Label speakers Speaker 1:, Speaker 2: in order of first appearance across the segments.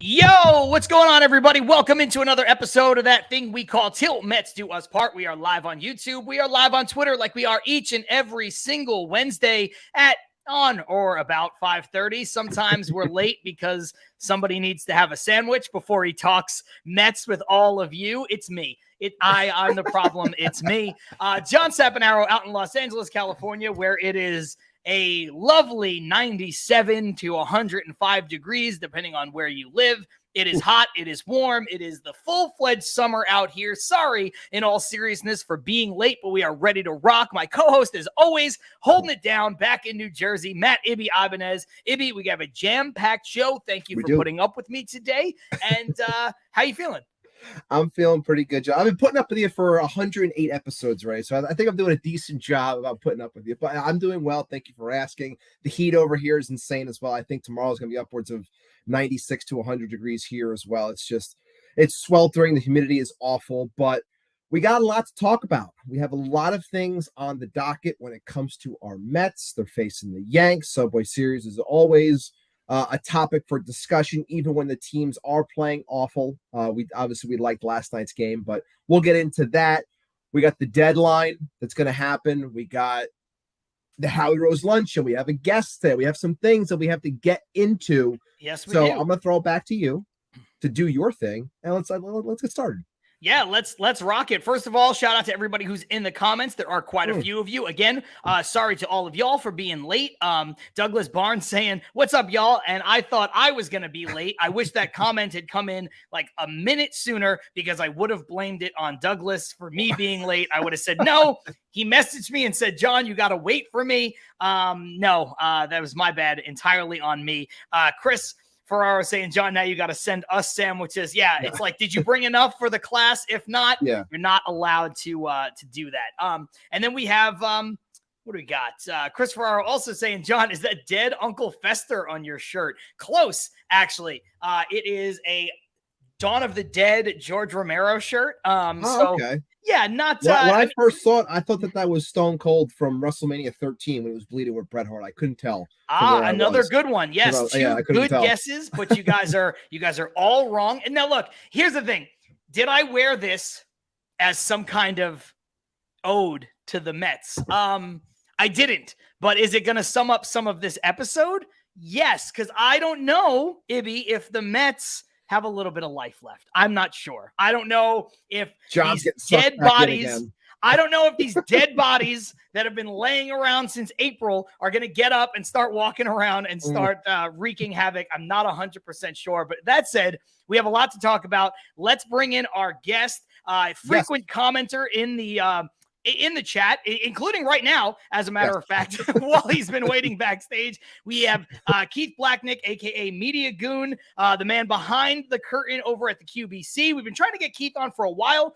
Speaker 1: Yo, what's going on, everybody? Welcome into another episode of that thing we call Till Mets Do Us Part. We are live on YouTube. We are live on Twitter like we are each and every single Wednesday at on or about 5:30. Sometimes we're late because somebody needs to have a sandwich before he talks Mets with all of you. It's me. I'm the problem. It's me. John Sapanaro out in Los Angeles, California, where it is a lovely 97 to 105 degrees, depending on where you live. It is hot. It is warm. It is the full-fledged summer out here. Sorry, in all seriousness, for being late, but we are ready to rock. My co-host, as always, holding it down back in New Jersey, Matt Ibby Ibanez. Ibby, we have a jam-packed show. Thank you for putting up with me today. And how you feeling?
Speaker 2: I'm feeling pretty good, John. I've been putting up with you for 108 episodes, right? So I think I'm doing a decent job about putting up with you. But I'm doing well. Thank you for asking. The heat over here is insane as well. I think tomorrow's going to be upwards of 96 to 100 degrees here as well. It's sweltering. The humidity is awful, but we got a lot to talk about. We have a lot of things on the docket when it comes to our Mets. They're facing the Yanks. Subway Series is always a topic for discussion, even when the teams are playing awful. We liked last night's game, but we'll get into that. We got the deadline that's going to happen. We got the Howie Rose Luncheon. We have a guest today. We have some things that we have to get into.
Speaker 1: Yes, we do.
Speaker 2: I'm going to throw it back to you to do your thing, and let's get started.
Speaker 1: Yeah, let's rock it. First of all, shout out to everybody who's in the comments. There are quite a few of you. Again, sorry to all of y'all for being late. Douglas Barnes saying, "What's up, y'all?" And I thought I was going to be late. I wish that comment had come in like a minute sooner because I would have blamed it on Douglas for me being late. I would have said, no. He messaged me and said, "John, you got to wait for me." No, that was my bad, entirely on me. Chris Ferraro saying, "John, now you got to send us sandwiches." Yeah, it's like, did you bring enough for the class? If not, you're not allowed to do that. And then we have what do we got? Chris Ferraro also saying, "John, is that dead Uncle Fester on your shirt?" Close, actually. It is a Dawn of the Dead George Romero shirt. Okay. Yeah, not.
Speaker 2: When I first saw it, I thought that was Stone Cold from WrestleMania 13 when he was bleeding with Bret Hart. I couldn't tell.
Speaker 1: Another good one. Yes, two good guesses, but you guys are all wrong. And now look, here's the thing: did I wear this as some kind of ode to the Mets? I didn't. But is it going to sum up some of this episode? Yes, because I don't know, Ibby, if the Mets have a little bit of life left. I'm not sure. I don't know if these dead bodies, I don't know if these dead bodies that have been laying around since April are going to get up and start walking around and start wreaking havoc. I'm not 100% sure. But that said, we have a lot to talk about. Let's bring in our guest, frequent commenter in the chat, including right now, as a matter of fact, while he's been waiting backstage. We have Keith Blacknick, a.k.a. Media Goon, the man behind the curtain over at the QBC. We've been trying to get Keith on for a while.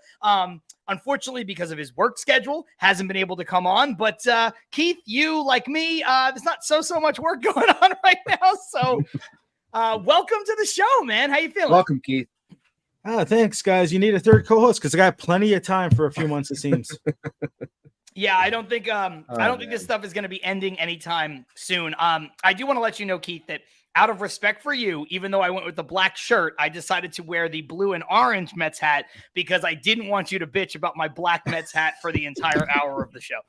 Speaker 1: Unfortunately, because of his work schedule, hasn't been able to come on. But Keith, you, like me, there's not so much work going on right now. So welcome to the show, man. How you feeling?
Speaker 2: Welcome, Keith.
Speaker 3: Thanks, guys. You need a third co-host because I got plenty of time for a few months, it seems.
Speaker 1: Yeah, I don't think this stuff is going to be ending anytime soon. I do want to let you know, Keith, that out of respect for you, even though I went with the black shirt, I decided to wear the blue and orange Mets hat because I didn't want you to bitch about my black Mets hat for the entire hour of the show.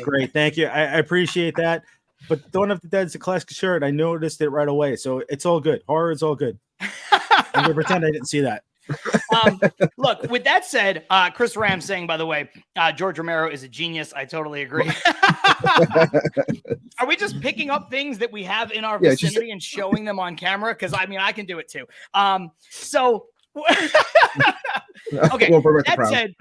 Speaker 3: Great, thank you. I appreciate that. But Dawn of the Dead's a classic shirt. I noticed it right away, so it's all good. Horror is all good. I'm going to pretend I didn't see that.
Speaker 1: Look, with that said, Chris Ram saying, by the way, George Romero is a genius. I totally agree. Are we just picking up things that we have in our vicinity and showing them on camera? Because, I mean, I can do it too. Okay, that said,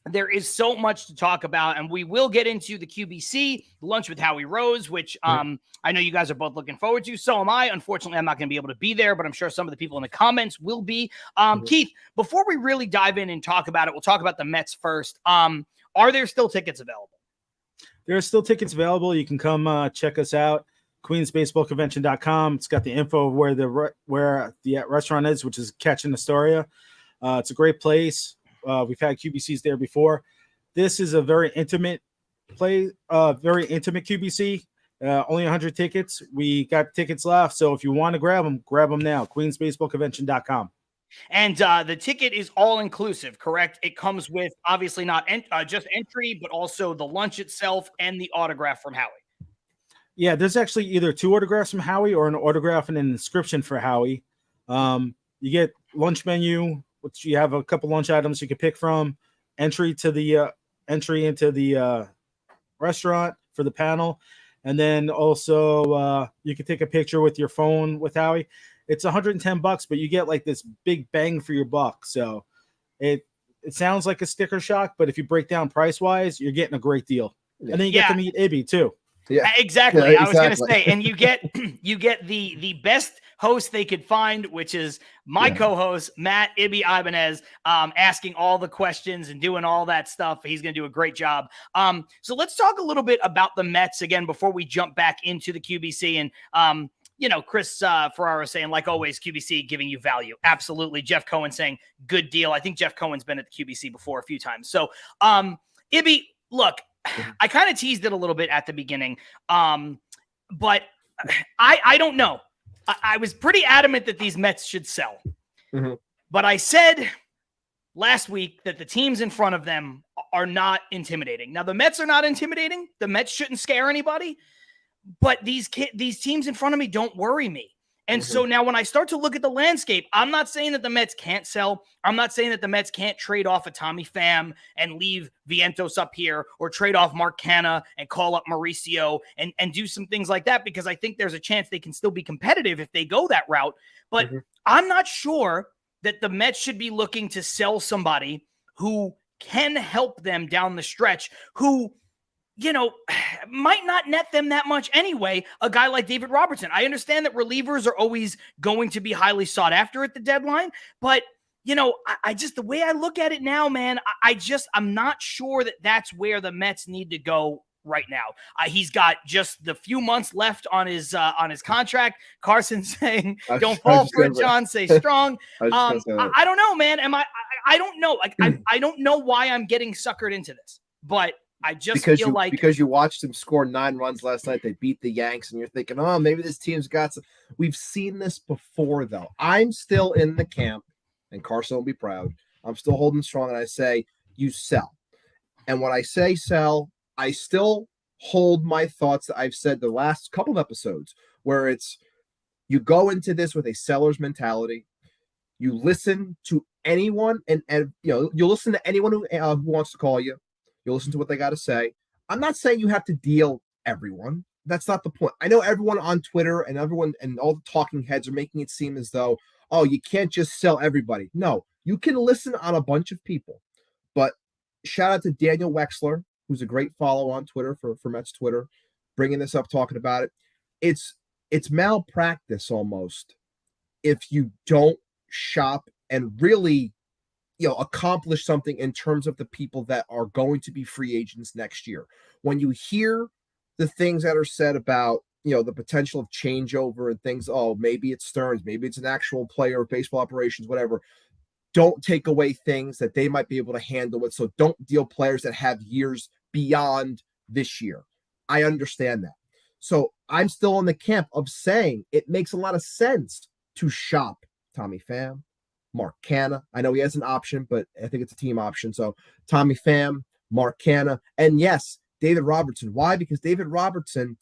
Speaker 1: there is so much to talk about, and we will get into the QBC lunch with Howie Rose, which I know you guys are both looking forward to. So am I. Unfortunately, I'm not going to be able to be there, but I'm sure some of the people in the comments will be. Keith, before we really dive in and talk about it, we'll talk about the Mets first. Are there still tickets available?
Speaker 3: There are still tickets available. You can come check us out. QueensBaseballConvention.com. It's got the info of where the restaurant is, which is Catch in Astoria. It's a great place. We've had QBCs there before. This is a very intimate QBC. Only 100 tickets. We got tickets left. So if you want to grab them now. QueensBaseballConvention.com.
Speaker 1: And the ticket is all inclusive, correct? It comes with obviously not just entry, but also the lunch itself and the autograph from Howie.
Speaker 3: Yeah, there's actually either 2 autographs from Howie or an autograph and an inscription for Howie. You get lunch menu, which you have a couple lunch items you can pick from. Entry into the restaurant for the panel, and then also you can take a picture with your phone with Howie. It's $110, but you get like this big bang for your buck. So it sounds like a sticker shock, but if you break down price wise, you're getting a great deal. Yeah. And then you get to meet Ibby too.
Speaker 1: Yeah, exactly. I was going to say, and you get the best host they could find, which is my co-host Matt Ibby Ibanez, asking all the questions and doing all that stuff. He's going to do a great job. So let's talk a little bit about the Mets again before we jump back into the QBC. And Chris Ferraro saying, like always, QBC giving you value. Absolutely. Jeff Cohen saying, good deal. I think Jeff Cohen's been at the QBC before a few times. So, Ibby, look, I kind of teased it a little bit at the beginning, but I don't know. I was pretty adamant that these Mets should sell. Mm-hmm. But I said last week that the teams in front of them are not intimidating. Now, the Mets are not intimidating. The Mets shouldn't scare anybody. But these teams in front of me don't worry me. And so now when I start to look at the landscape, I'm not saying that the Mets can't sell. I'm not saying that the Mets can't trade off a Tommy Pham and leave Vientos up here, or trade off Mark Canha and call up Mauricio and do some things like that, because I think there's a chance they can still be competitive if they go that route. But I'm not sure that the Mets should be looking to sell somebody who can help them down the stretch, who might not net them that much anyway, a guy like David Robertson. I understand that relievers are always going to be highly sought after at the deadline, but, I just, the way I look at it now, man, I'm not sure that that's where the Mets need to go right now. He's got just the few months left on his contract. Carson saying, don't fall for it, John, stay strong. I don't know, man. I don't know. Like, I don't know why I'm getting suckered into this, but I just feel like
Speaker 2: because you watched them score 9 runs last night, they beat the Yanks, and you're thinking, oh, maybe this team's got some. We've seen this before, though. I'm still in the camp, and Carson will be proud. I'm still holding strong, and I say you sell. And when I say sell, I still hold my thoughts that I've said the last couple of episodes, where it's you go into this with a seller's mentality. You listen to anyone, and you listen to anyone who wants to call you. You listen to what they got to say. I'm not saying you have to deal everyone. That's not the point. I know everyone on Twitter and everyone and all the talking heads are making it seem as though, oh, you can't just sell everybody. No, you can listen on a bunch of people. But shout out to Daniel Wexler, who's a great follow on Twitter for Mets Twitter, bringing this up, talking about it. It's malpractice almost if you don't shop and really accomplish something in terms of the people that are going to be free agents next year. When you hear the things that are said about, the potential of changeover and things, oh, maybe it's Stearns, maybe it's an actual player of baseball operations, whatever. Don't take away things that they might be able to handle it. So don't deal players that have years beyond this year. I understand that. So I'm still in the camp of saying it makes a lot of sense to shop Tommy Pham, Mark Canha. I know he has an option, but I think it's a team option. So Tommy Pham, Mark Canha, and yes, David Robertson. Why? Because David Robertson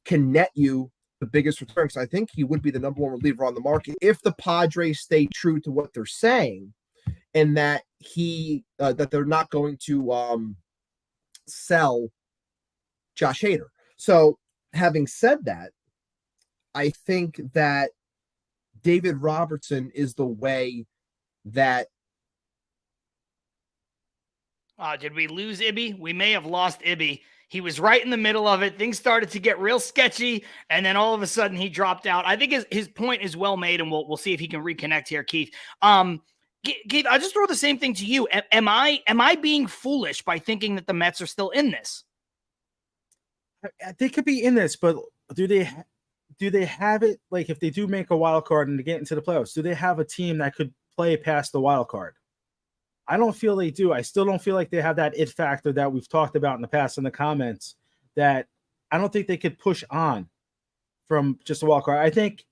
Speaker 2: can net you the biggest return. Because I think he would be the number one reliever on the market if the Padres stay true to what they're saying, and that that they're not going to sell Josh Hader. So having said that, I think that David Robertson is the way that.
Speaker 1: Did we lose Ibby? We may have lost Ibby. He was right in the middle of it. Things started to get real sketchy, and then all of a sudden he dropped out. I think his point is well made, and we'll see if he can reconnect here, Keith. Keith, I'll just throw the same thing to you. Am I being foolish by thinking that the Mets are still in this?
Speaker 3: They could be in this, but do they have it? Like, if they do make a wild card and to get into the playoffs, do they have a team that could play past the wild card? I don't feel they do. I still don't feel like they have that it factor that we've talked about in the past in the comments, that I don't think they could push on from just a wild card. I think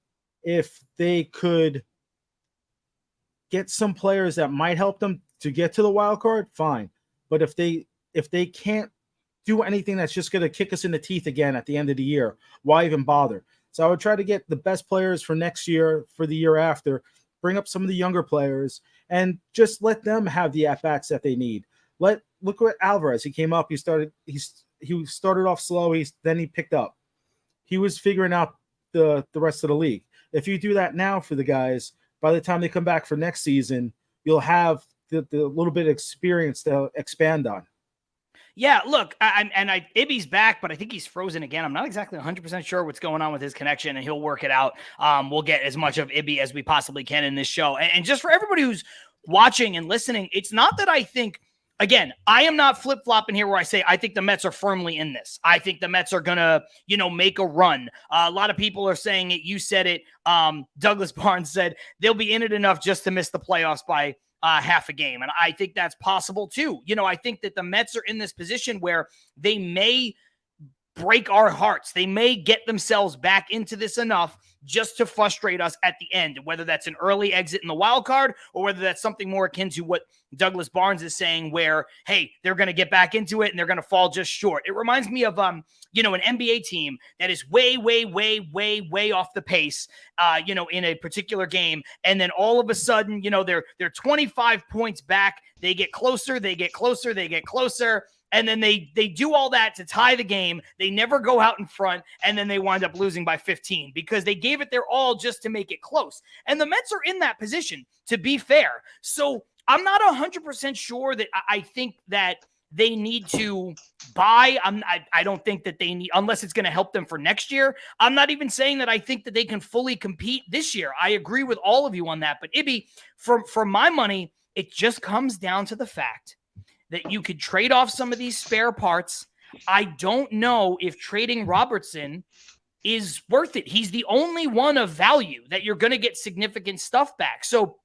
Speaker 3: if they could get some players that might help them to get to the wild card, fine. But if they can't do anything that's just going to kick us in the teeth again at the end of the year, why even bother? So I would try to get the best players for next year, for the year after, bring up some of the younger players, and just let them have the at-bats that they need. Look at Alvarez. He came up. He started off slow. Then he picked up. He was figuring out the rest of the league. If you do that now for the guys, by the time they come back for next season, you'll have the little bit of experience to expand on.
Speaker 1: Yeah, look, Ibby's back, but I think he's frozen again. I'm not exactly 100% sure what's going on with his connection, and he'll work it out. We'll get as much of Ibby as we possibly can in this show. And just for everybody who's watching and listening, it's not that I think, again, I am not flip-flopping here where I say I think the Mets are firmly in this. I think the Mets are going to, make a run. A lot of people are saying it. You said it. Douglas Barnes said they'll be in it enough just to miss the playoffs by half a game. And I think that's possible too. I think that the Mets are in this position where they may break our hearts. They may get themselves back into this enough just to frustrate us at the end, whether that's an early exit in the wild card or whether that's something more akin to what Douglas Barnes is saying where, hey, they're going to get back into it and they're going to fall just short. It reminds me of, an NBA team that is way, way, way, way, way off the pace, in a particular game. And then all of a sudden, they're 25 points back. They get closer, they get closer, they get closer. And then they do all that to tie the game. They never go out in front, and then they wind up losing by 15 because they gave it their all just to make it close. And the Mets are in that position, to be fair. So I'm not 100% sure that I think that they need to buy. I don't think that they need, unless it's going to help them for next year. I'm not even saying that I think that they can fully compete this year. I agree with all of you on that. But Ibby, for my money, it just comes down to the fact that you could trade off some of these spare parts. I don't know if trading Robertson is worth it. He's the only one of value that you're going to get significant stuff back. So,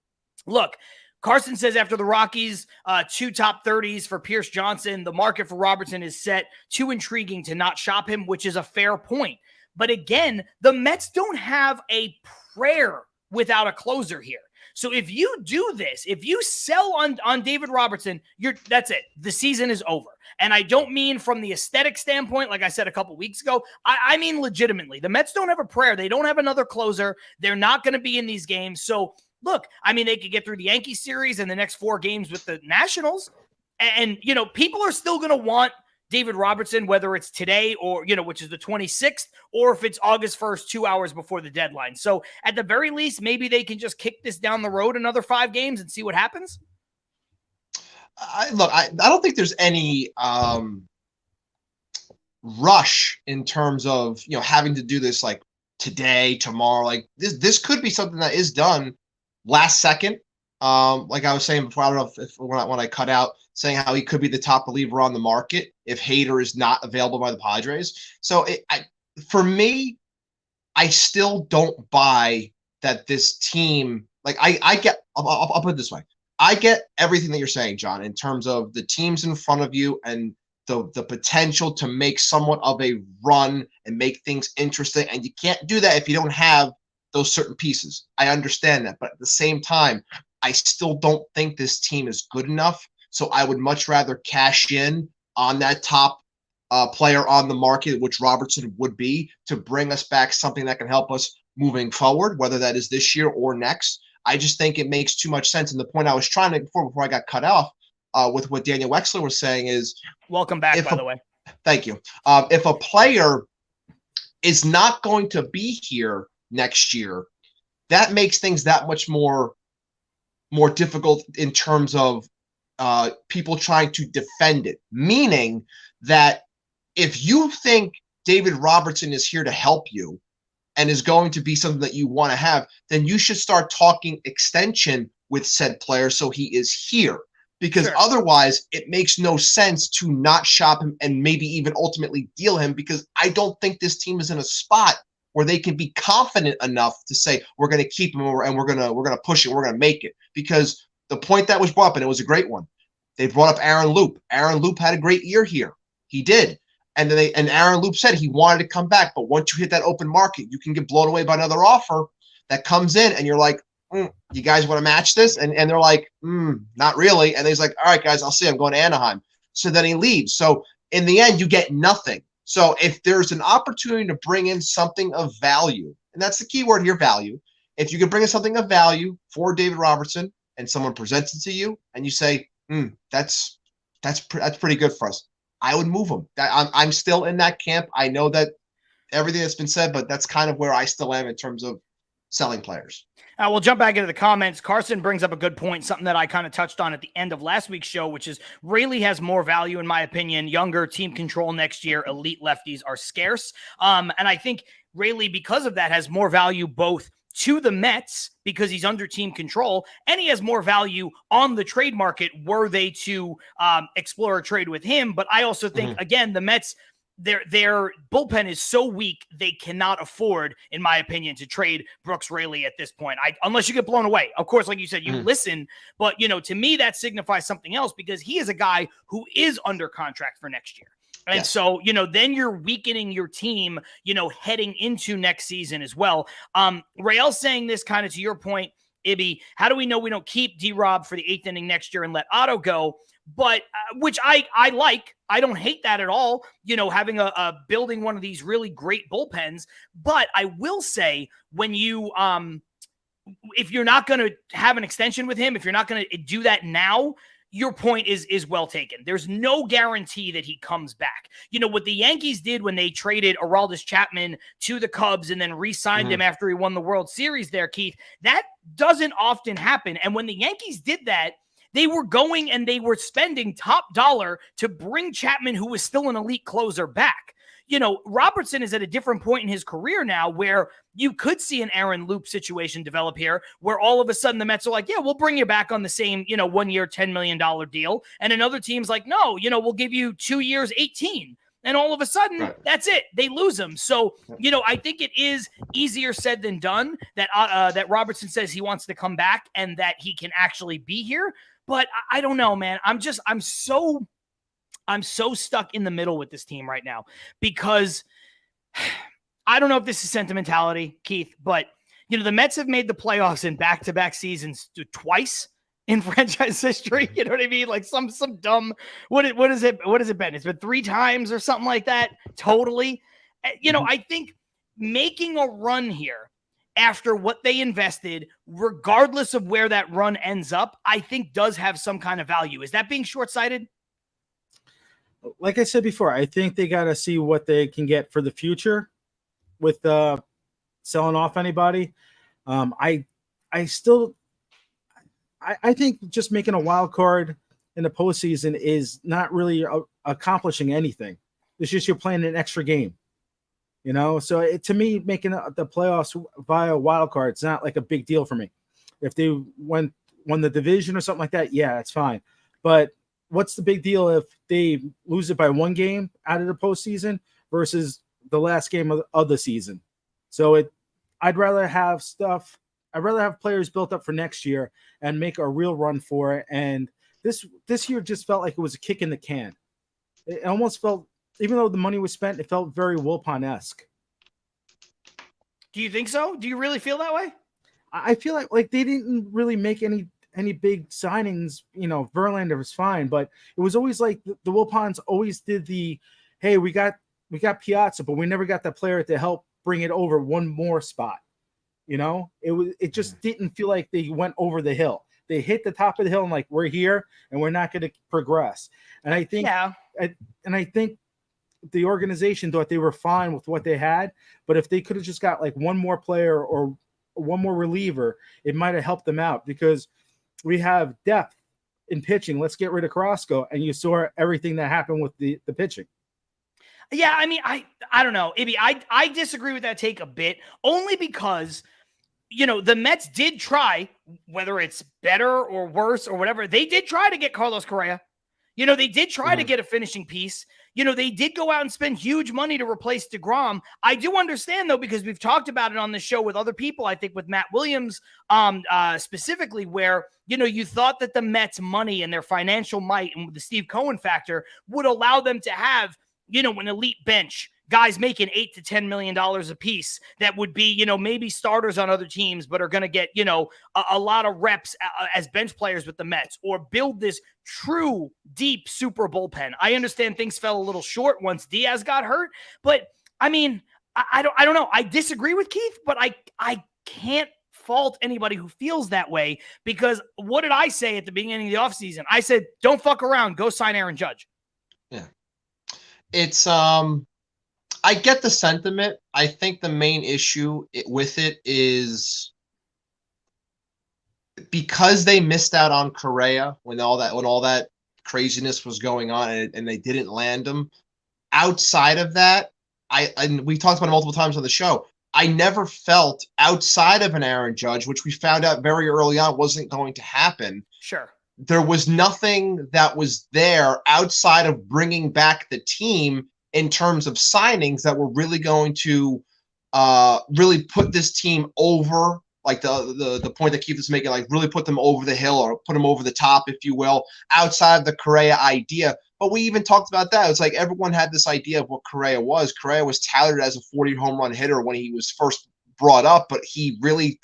Speaker 1: look, Carson says after the Rockies, 2 top 30s for Pierce Johnson, the market for Robertson is set. Too intriguing to not shop him, which is a fair point. But again, the Mets don't have a prayer without a closer here. So if you do this, if you sell on David Robertson, that's it. The season is over. And I don't mean from the aesthetic standpoint, like I said a couple weeks ago. I mean legitimately. The Mets don't have a prayer. They don't have another closer. They're not going to be in these games. So look, they could get through the Yankee series and the next 4 games with the Nationals. And people are still going to want David Robertson, whether it's today or, which is the 26th, or if it's August 1st, 2 hours before the deadline. So at the very least, maybe they can just kick this down the road another 5 games and see what happens.
Speaker 4: I don't think there's any rush in terms of, having to do this like today, tomorrow. Like this could be something that is done last second. Like I was saying before, I don't know if when I cut out, saying how he could be the top reliever on the market if Hader is not available by the Padres. So for me, I still don't buy that this team, like I'll put it this way. I get everything that you're saying, John, in terms of the teams in front of you and the potential to make somewhat of a run and make things interesting. And you can't do that if you don't have those certain pieces. I understand that. But at the same time, I still don't think this team is good enough. So I would much rather cash in on that top player on the market, which Robertson would be, to bring us back something that can help us moving forward, whether that is this year or next. I just think it makes too much sense. And the point I was trying to make before I got cut off with what Daniel Wexler was saying is,
Speaker 1: welcome back, by the way.
Speaker 4: Thank you. If a player is not going to be here next year, that makes things that much more difficult in terms of people trying to defend it. Meaning that if you think David Robertson is here to help you and is going to be something that you want to have, then you should start talking extension with said player so he is here. Because otherwise, it makes no sense to not shop him and maybe even ultimately deal him, because I don't think this team is in a spot where they can be confident enough to say, we're going to keep him and we're going to push it, we're going to make it. Because the point that was brought up, and it was a great one, they brought up Aaron Loop. Aaron Loop had a great year here. He did. And then and Aaron Loop said he wanted to come back, but once you hit that open market, you can get blown away by another offer that comes in, and you're like, you guys want to match this? And they're like, not really. And he's like, all right, guys, I'll see. I'm going to Anaheim. So then he leaves. So in the end, you get nothing. So if there's an opportunity to bring in something of value, and that's the key word here, value. If you can bring in something of value for David Robertson and someone presents it to you and you say, that's pretty good for us, I would move him. I'm still in that camp. I know that everything that's been said, but that's kind of where I still am in terms of selling players.
Speaker 1: We'll jump back into the comments. Carson brings up a good point, something that I kind of touched on at the end of last week's show, which is Rayleigh has more value, in my opinion. Younger, team control next year, elite lefties are scarce. And I think Rayleigh, because of that, has more value both to the Mets because he's under team control, and he has more value on the trade market were they to explore a trade with him. But I also think, again, the Mets, their bullpen is so weak, they cannot afford, in my opinion, to trade Brooks Raley at this point. Unless you get blown away. Of course, like you said, you listen, but to me, that signifies something else because he is a guy who is under contract for next year. And so, then you're weakening your team, heading into next season as well. Rael's saying this kind of to your point, Ibby, how do we know we don't keep D-Rob for the 8th inning next year and let Otto go? But which I like. I don't hate that at all, having a building one of these really great bullpens. But I will say when you if you're not going to have an extension with him, if you're not going to do that now, your point is well taken. There's no guarantee that he comes back. What the Yankees did when they traded Aroldis Chapman to the Cubs and then re-signed him after he won the World Series there, Keith, that doesn't often happen. And when the Yankees did that, they were going and they were spending top dollar to bring Chapman, who was still an elite closer, back. Robertson is at a different point in his career now where you could see an Aaron Loop situation develop here where all of a sudden the Mets are like, yeah, we'll bring you back on the same, 1 year, $10 million deal. And another team's like, no, we'll give you 2 years, 18. And all of a sudden, that's it. They lose him. So, I think it is easier said than done that Robertson says he wants to come back and that he can actually be here. But I don't know, man. I'm so stuck in the middle with this team right now because I don't know if this is sentimentality, Keith, but the Mets have made the playoffs in back-to-back seasons twice in franchise history. You know what I mean? Like some dumb, what is it been? It's been 3 times or something like that. Totally. I think making a run here after what they invested, regardless of where that run ends up, I think does have some kind of value. Is that being short-sighted?
Speaker 3: Like I said before, I think they got to see what they can get for the future with selling off anybody. I think just making a wild card in the postseason is not really accomplishing anything. It's just you're playing an extra game. So to me, making the playoffs via wild card, it's not like a big deal for me. If they won the division or something like that, yeah, it's fine. But what's the big deal if they lose it by 1 game out of the postseason versus the last game of the season? So I'd rather have players built up for next year and make a real run for it. And this year just felt like it was a kick in the can. It almost felt, even though the money was spent, it felt very Wilpon-esque.
Speaker 1: Do you think so? Do you really feel that way?
Speaker 3: I feel like they didn't really make any big signings. Verlander was fine, but it was always like the Wilpons always did hey, we got Piazza, but we never got that player to help bring it over one more spot. It just didn't feel like they went over the hill. They hit the top of the hill and like, we're here and we're not going to progress. And I think, I think the organization thought they were fine with what they had, but if they could have just got like one more player or one more reliever, it might have helped them out because we have depth in pitching. Let's get rid of Carrasco. And you saw everything that happened with the pitching.
Speaker 1: Yeah, I mean, I don't know. Ibby, I disagree with that take a bit, only because, the Mets did try, whether it's better or worse or whatever, they did try to get Carlos Correa. They did try to get a finishing piece. They did go out and spend huge money to replace DeGrom. I do understand, though, because we've talked about it on the show with other people, I think with Matt Williams specifically, where, you thought that the Mets' money and their financial might and the Steve Cohen factor would allow them to have an elite bench, guys making $8 to $10 million a piece that would be, maybe starters on other teams, but are going to get, a lot of reps as bench players with the Mets, or build this true deep super bullpen. I understand things fell a little short once Diaz got hurt, but I mean, I don't know. I disagree with Keith, but I can't fault anybody who feels that way, because what did I say at the beginning of the offseason? I said, don't fuck around, go sign Aaron Judge.
Speaker 4: Yeah. It's, I get the sentiment. I think the main issue with it is because they missed out on Correa when all that craziness was going on, and they didn't land him. Outside of that, and we talked about it multiple times on the show, I never felt outside of an Aaron Judge, which we found out very early on wasn't going to happen.
Speaker 1: Sure.
Speaker 4: There was nothing that was there outside of bringing back the team in terms of signings that were really going to really put this team over, like the point that Keith is making, like really put them over the hill or put them over the top, if you will, outside of the Correa idea. But we even talked about that. It's like everyone had this idea of what Correa was. Correa was touted as a 40 home run hitter when he was first brought up, but he really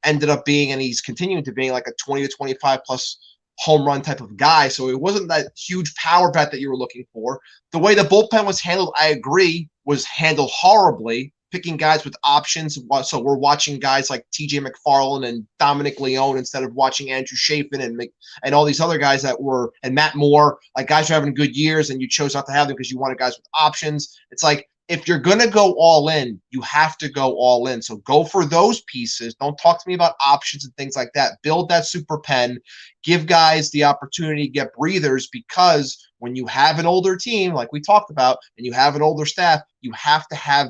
Speaker 4: ended up being, and he's continuing to being, like a 20 to 25 plus home run type of guy. So it wasn't that huge power bat that you were looking for. The way the bullpen was handled, I agree, was handled horribly, picking guys with options. So we're watching guys like TJ McFarland and Dominic Leone instead of watching Andrew Chafin and all these other guys and Matt Moore, like guys who are having good years, and you chose not to have them because you wanted guys with options. It's like, if you're going to go all in, you have to go all in. So go for those pieces. Don't talk to me about options and things like that. Build that super pen. Give guys the opportunity to get breathers, because when you have an older team, like we talked about, and you have an older staff, you have to have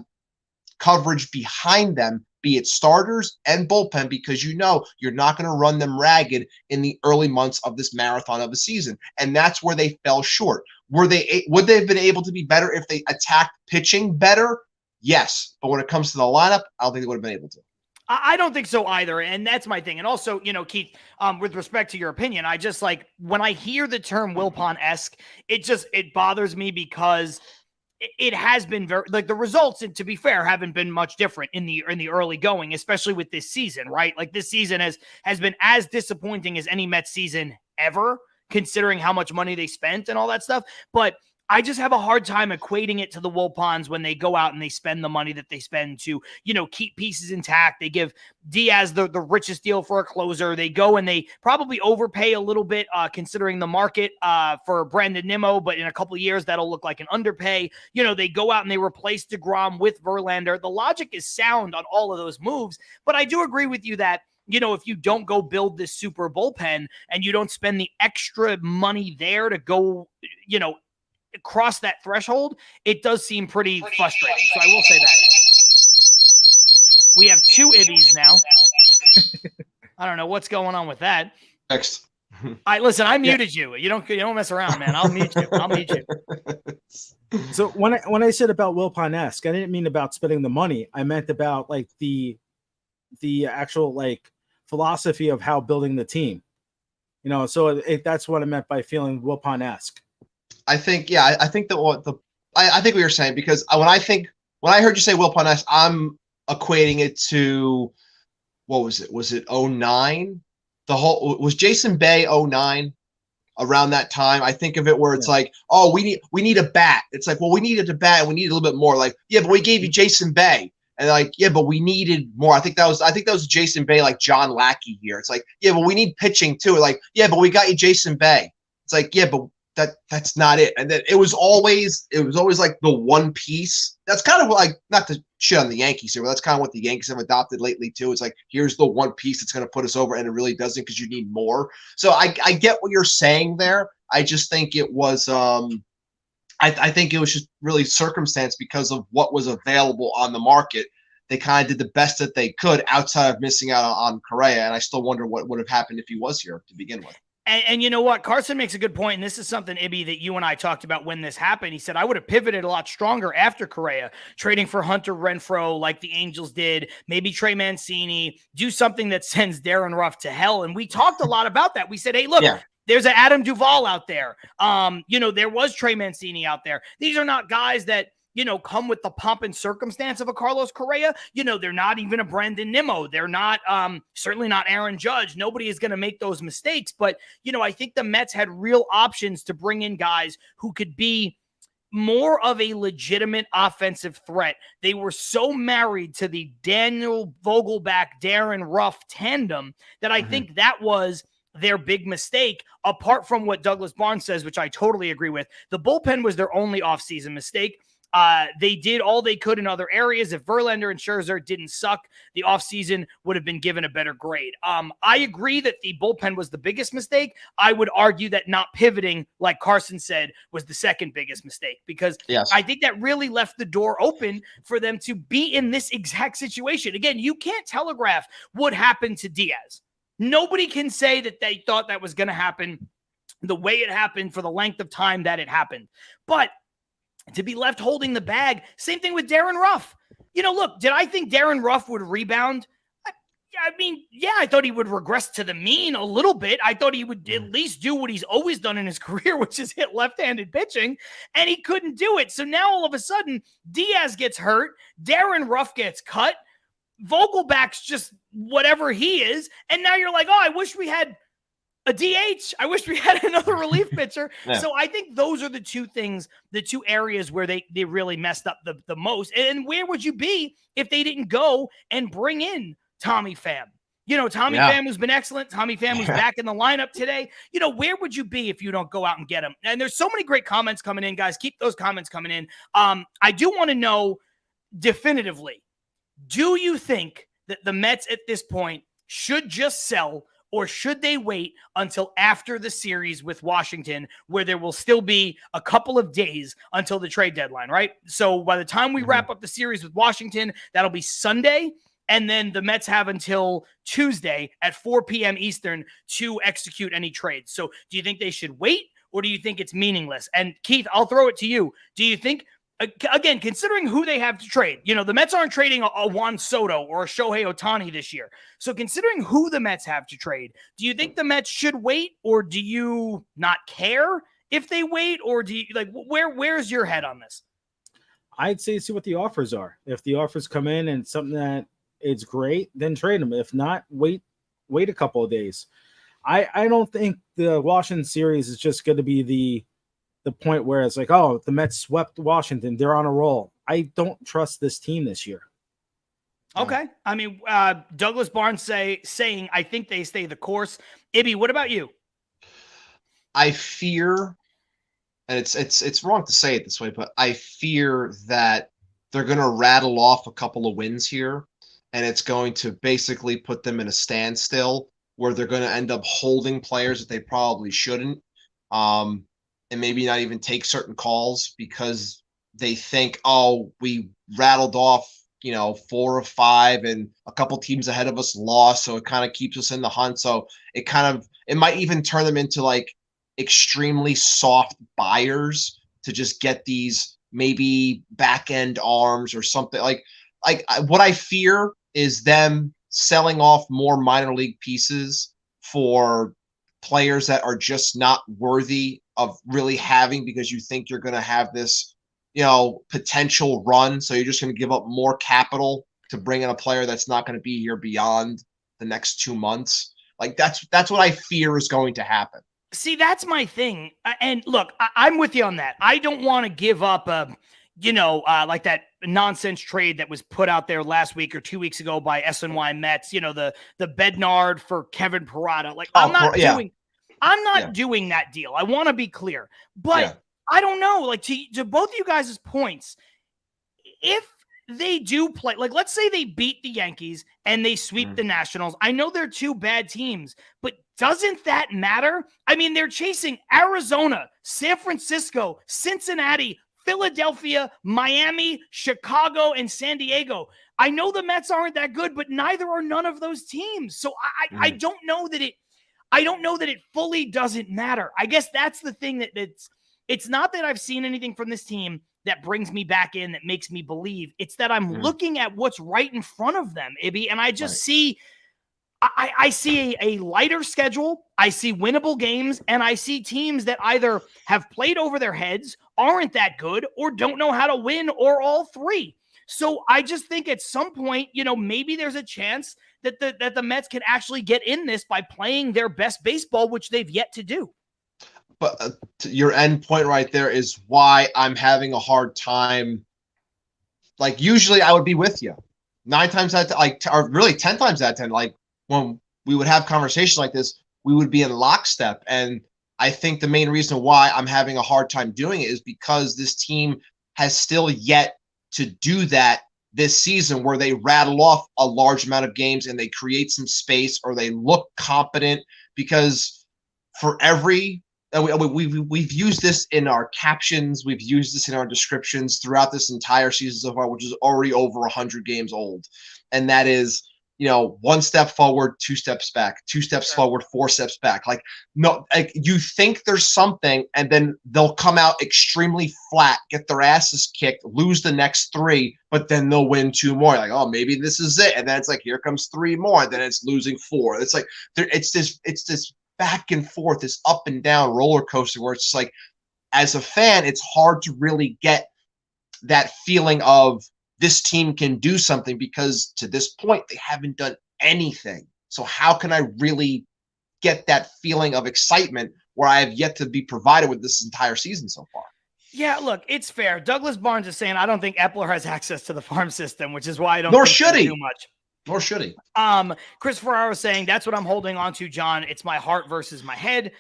Speaker 4: coverage behind them, be it starters and bullpen, because you're not going to run them ragged in the early months of this marathon of a season. And that's where they fell short. Would they have been able to be better if they attacked pitching better? Yes. But when it comes to the lineup, I don't think they would have been able to.
Speaker 1: I don't think so either. And that's my thing. And also, Keith, with respect to your opinion, I just like, when I hear the term Wilpon-esque, it bothers me, because it has been very, like, the results, and to be fair, haven't been much different in the early going, especially with this season, right? Like, this season has been as disappointing as any Mets season ever, considering how much money they spent and all that stuff. But I just have a hard time equating it to the Wilpons when they go out and they spend the money that they spend to, keep pieces intact. They give Diaz the richest deal for a closer. They go and they probably overpay a little bit, considering the market for Brandon Nimmo, but in a couple of years, that'll look like an underpay. They go out and they replace DeGrom with Verlander. The logic is sound on all of those moves, but I do agree with you that, if you don't go build this super bullpen and you don't spend the extra money there to go, cross that threshold, it does seem pretty frustrating. So I will say that. We have 2 Ibbies now. I don't know what's going on with that.
Speaker 4: Next.
Speaker 1: Listen, I muted you. You don't mess around, man. I'll mute you.
Speaker 3: So when I said about Wilpon-esque, I didn't mean about spending the money. I meant about like the actual like philosophy of how building the team. So that's what I meant by feeling Wilpon-esque.
Speaker 4: I think, yeah, I think that I think what you're saying, because when I heard you say Wilpon-esque, I'm equating it to, what was it? Was it 09? Was Jason Bay 09 around that time? I think of it where it's like, oh, we need a bat. It's like, well, we needed a bat and we needed a little bit more. Like, yeah, but we gave you Jason Bay. And like, yeah, but we needed more. I think that was Jason Bay, like John Lackey here. It's like, yeah, but we need pitching too. Like, yeah, but we got you Jason Bay. It's like, yeah, but that's not it. And then it was always like the one piece. That's kind of like, not to shit on the Yankees here, but that's kind of what the Yankees have adopted lately too. It's like, here's the one piece that's going to put us over, and it really doesn't, because you need more. So I get what you're saying there. I just think it was I think it was just really circumstance because of what was available on the market. They kind of did the best that they could outside of missing out on Correa, and I still wonder what would have happened if he was here to begin with.
Speaker 1: And you know what? Carson makes a good point, and this is something, Ibby, that you and I talked about when this happened. He said, I would have pivoted a lot stronger after Correa, trading for Hunter Renfroe like the Angels did, maybe Trey Mancini, do something that sends Darren Ruff to hell. And we talked a lot about that. We said, hey, look, There's an Adam Duvall out there. There was Trey Mancini out there. These are not guys that, come with the pomp and circumstance of a Carlos Correa. They're not even a Brandon Nimmo. They're not, certainly not Aaron Judge. Nobody is going to make those mistakes. But, I think the Mets had real options to bring in guys who could be more of a legitimate offensive threat. They were so married to the Daniel Vogelback, Darren Ruff tandem that I think that was their big mistake, apart from what Douglas Barnes says, which I totally agree with. The bullpen was their only offseason mistake. They did all they could in other areas. If Verlander and Scherzer didn't suck, the offseason would have been given a better grade. I agree that the bullpen was the biggest mistake. I would argue that not pivoting, like Carson said, was the second biggest mistake, because I think that really left the door open for them to be in this exact situation. Again, you can't telegraph what happened to Diaz. Nobody can say that they thought that was going to happen the way it happened for the length of time that it happened. But to be left holding the bag, same thing with Darren Ruff. Look, did I think Darren Ruff would rebound? I thought he would regress to the mean a little bit. I thought he would at least do what he's always done in his career, which is hit left-handed pitching, and he couldn't do it. So now all of a sudden, Diaz gets hurt, Darren Ruff gets cut, Vogelback's just whatever he is, and now you're like, oh, I wish we had a DH. I wish we had another relief pitcher. So I think those are the two things, the two areas where they really messed up the most. And where would you be if they didn't go and bring in Tommy Pham? Tommy Pham has been excellent. Tommy Pham was back in the lineup today. Where would you be if you don't go out and get him? And there's so many great comments coming in, guys. Keep those comments coming in. I do want to know definitively, do you think that the Mets at this point should just sell, or should they wait until after the series with Washington, where there will still be a couple of days until the trade deadline, right? So by the time we wrap up the series with Washington, that'll be Sunday. And then the Mets have until Tuesday at 4 p.m. Eastern to execute any trades. So do you think they should wait, or do you think it's meaningless? And Keith, I'll throw it to you. Do you think, again, considering who they have to trade, the Mets aren't trading a Juan Soto or a Shohei Ohtani this year. So considering who the Mets have to trade, do you think the Mets should wait, or do you not care if they wait, or do you where's your head on this?
Speaker 3: I'd say see what the offers are. If the offers come in and something that is great, then trade them. If not, wait a couple of days. I don't think the Washington series is just going to be the point where it's like, oh, the Mets swept Washington, they're on a roll. I don't trust this team this year.
Speaker 1: Okay. Douglas Barnes saying, I think they stay the course. Ibby, what about you?
Speaker 4: I fear, and it's wrong to say it this way, but I fear that they're going to rattle off a couple of wins here, and it's going to basically put them in a standstill where they're going to end up holding players that they probably shouldn't. And maybe not even take certain calls because they think, oh, we rattled off, 4 or 5 and a couple teams ahead of us lost. So it kind of keeps us in the hunt. So it might even turn them into like extremely soft buyers to just get these maybe back end arms or something. Like what I fear is them selling off more minor league pieces for players that are just not worthy of really having, because you think you're going to have this, potential run. So you're just going to give up more capital to bring in a player that's not going to be here beyond the next 2 months. Like that's what I fear is going to happen.
Speaker 1: See, that's my thing. And look, I'm with you on that. I don't want to give up like that nonsense trade that was put out there last week or 2 weeks ago by SNY Mets, the Bednard for Kevin Parada. Like, I'm not doing that deal. I want to be clear, but I don't know, like to both of you guys' points, if they do play, like, let's say they beat the Yankees and they sweep the Nationals. I know they're two bad teams, but doesn't that matter? I mean, they're chasing Arizona, San Francisco, Cincinnati, Philadelphia, Miami, Chicago, and San Diego. I know the Mets aren't that good, but neither are none of those teams. So I don't know that it fully doesn't matter. I guess that's the thing it's not that I've seen anything from this team that brings me back in, that makes me believe. It's that I'm looking at what's right in front of them, Ibby, and I just see I see a lighter schedule. I see winnable games, and I see teams that either have played over their heads, aren't that good, or don't know how to win, or all three. So I just think at some point, maybe there's a chance that the Mets can actually get in this by playing their best baseball, which they've yet to do.
Speaker 4: But your end point right there is why I'm having a hard time. Like, usually I would be with you 9 times out of 10, or really 10 times out of 10. Like, when we would have conversations like this, we would be in lockstep. And I think the main reason why I'm having a hard time doing it is because this team has still yet to do that this season, where they rattle off a large amount of games and they create some space, or they look competent. Because for every we've used this in our captions, we've used this in our descriptions throughout this entire season so far, which is already over 100 games old, and that is, 1 step forward, 2 steps back, 2 steps forward, 4 steps back. Like, no, like, you think there's something, and then they'll come out extremely flat, get their asses kicked, lose the next 3, but then they'll win 2 more. Like, oh, maybe this is it, and then it's like, here comes 3 more, and then it's losing 4. It's like it's this back and forth, this up and down roller coaster, where it's just like, as a fan, it's hard to really get that feeling of this team can do something, because to this point they haven't done anything. So how can I really get that feeling of excitement where I have yet to be provided with this entire season so far?
Speaker 1: Yeah, look, it's fair. Douglas Barnes is saying, I don't think Epler has access to the farm system, which is why I don't
Speaker 4: Nor
Speaker 1: think
Speaker 4: should he
Speaker 1: too much.
Speaker 4: Nor should he.
Speaker 1: Chris Ferraro saying, that's what I'm holding on to, John. It's my heart versus my head.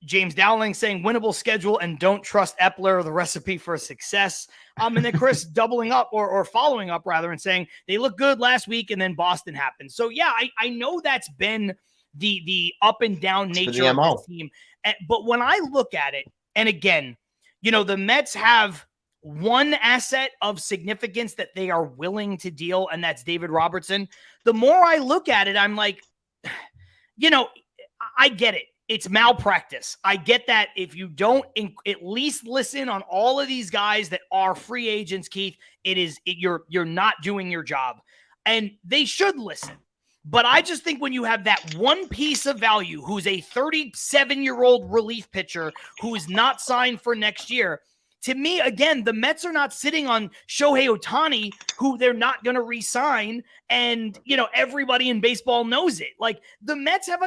Speaker 1: James Dowling saying, winnable schedule and don't trust Epler, the recipe for success. And then Chris doubling up or following up rather, and saying they look good last week and then Boston happened. So yeah, I know that's been the up and down nature of this team. But when I look at it, and again, the Mets have one asset of significance that they are willing to deal, and that's David Robertson. The more I look at it, I'm like, I get it. It's malpractice. I get that if you don't at least listen on all of these guys that are free agents, Keith, you're not doing your job. And they should listen. But I just think when you have that one piece of value, who's a 37-year-old relief pitcher who is not signed for next year, to me, again, the Mets are not sitting on Shohei Ohtani, who they're not going to re-sign, and, everybody in baseball knows it. Like, the Mets have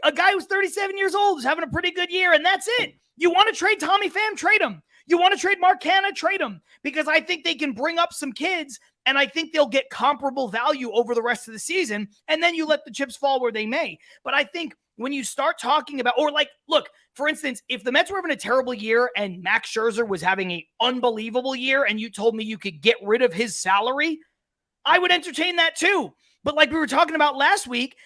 Speaker 1: a guy who's 37 years old who's having a pretty good year, and that's it. You want to trade Tommy Pham? Trade him. You want to trade Mark Canha? Trade him. Because I think they can bring up some kids, and I think they'll get comparable value over the rest of the season, and then you let the chips fall where they may. But I think when you start talking about, or like, look, for instance, if the Mets were having a terrible year and Max Scherzer was having an unbelievable year and you told me you could get rid of his salary, I would entertain that too. But like we were talking about last week,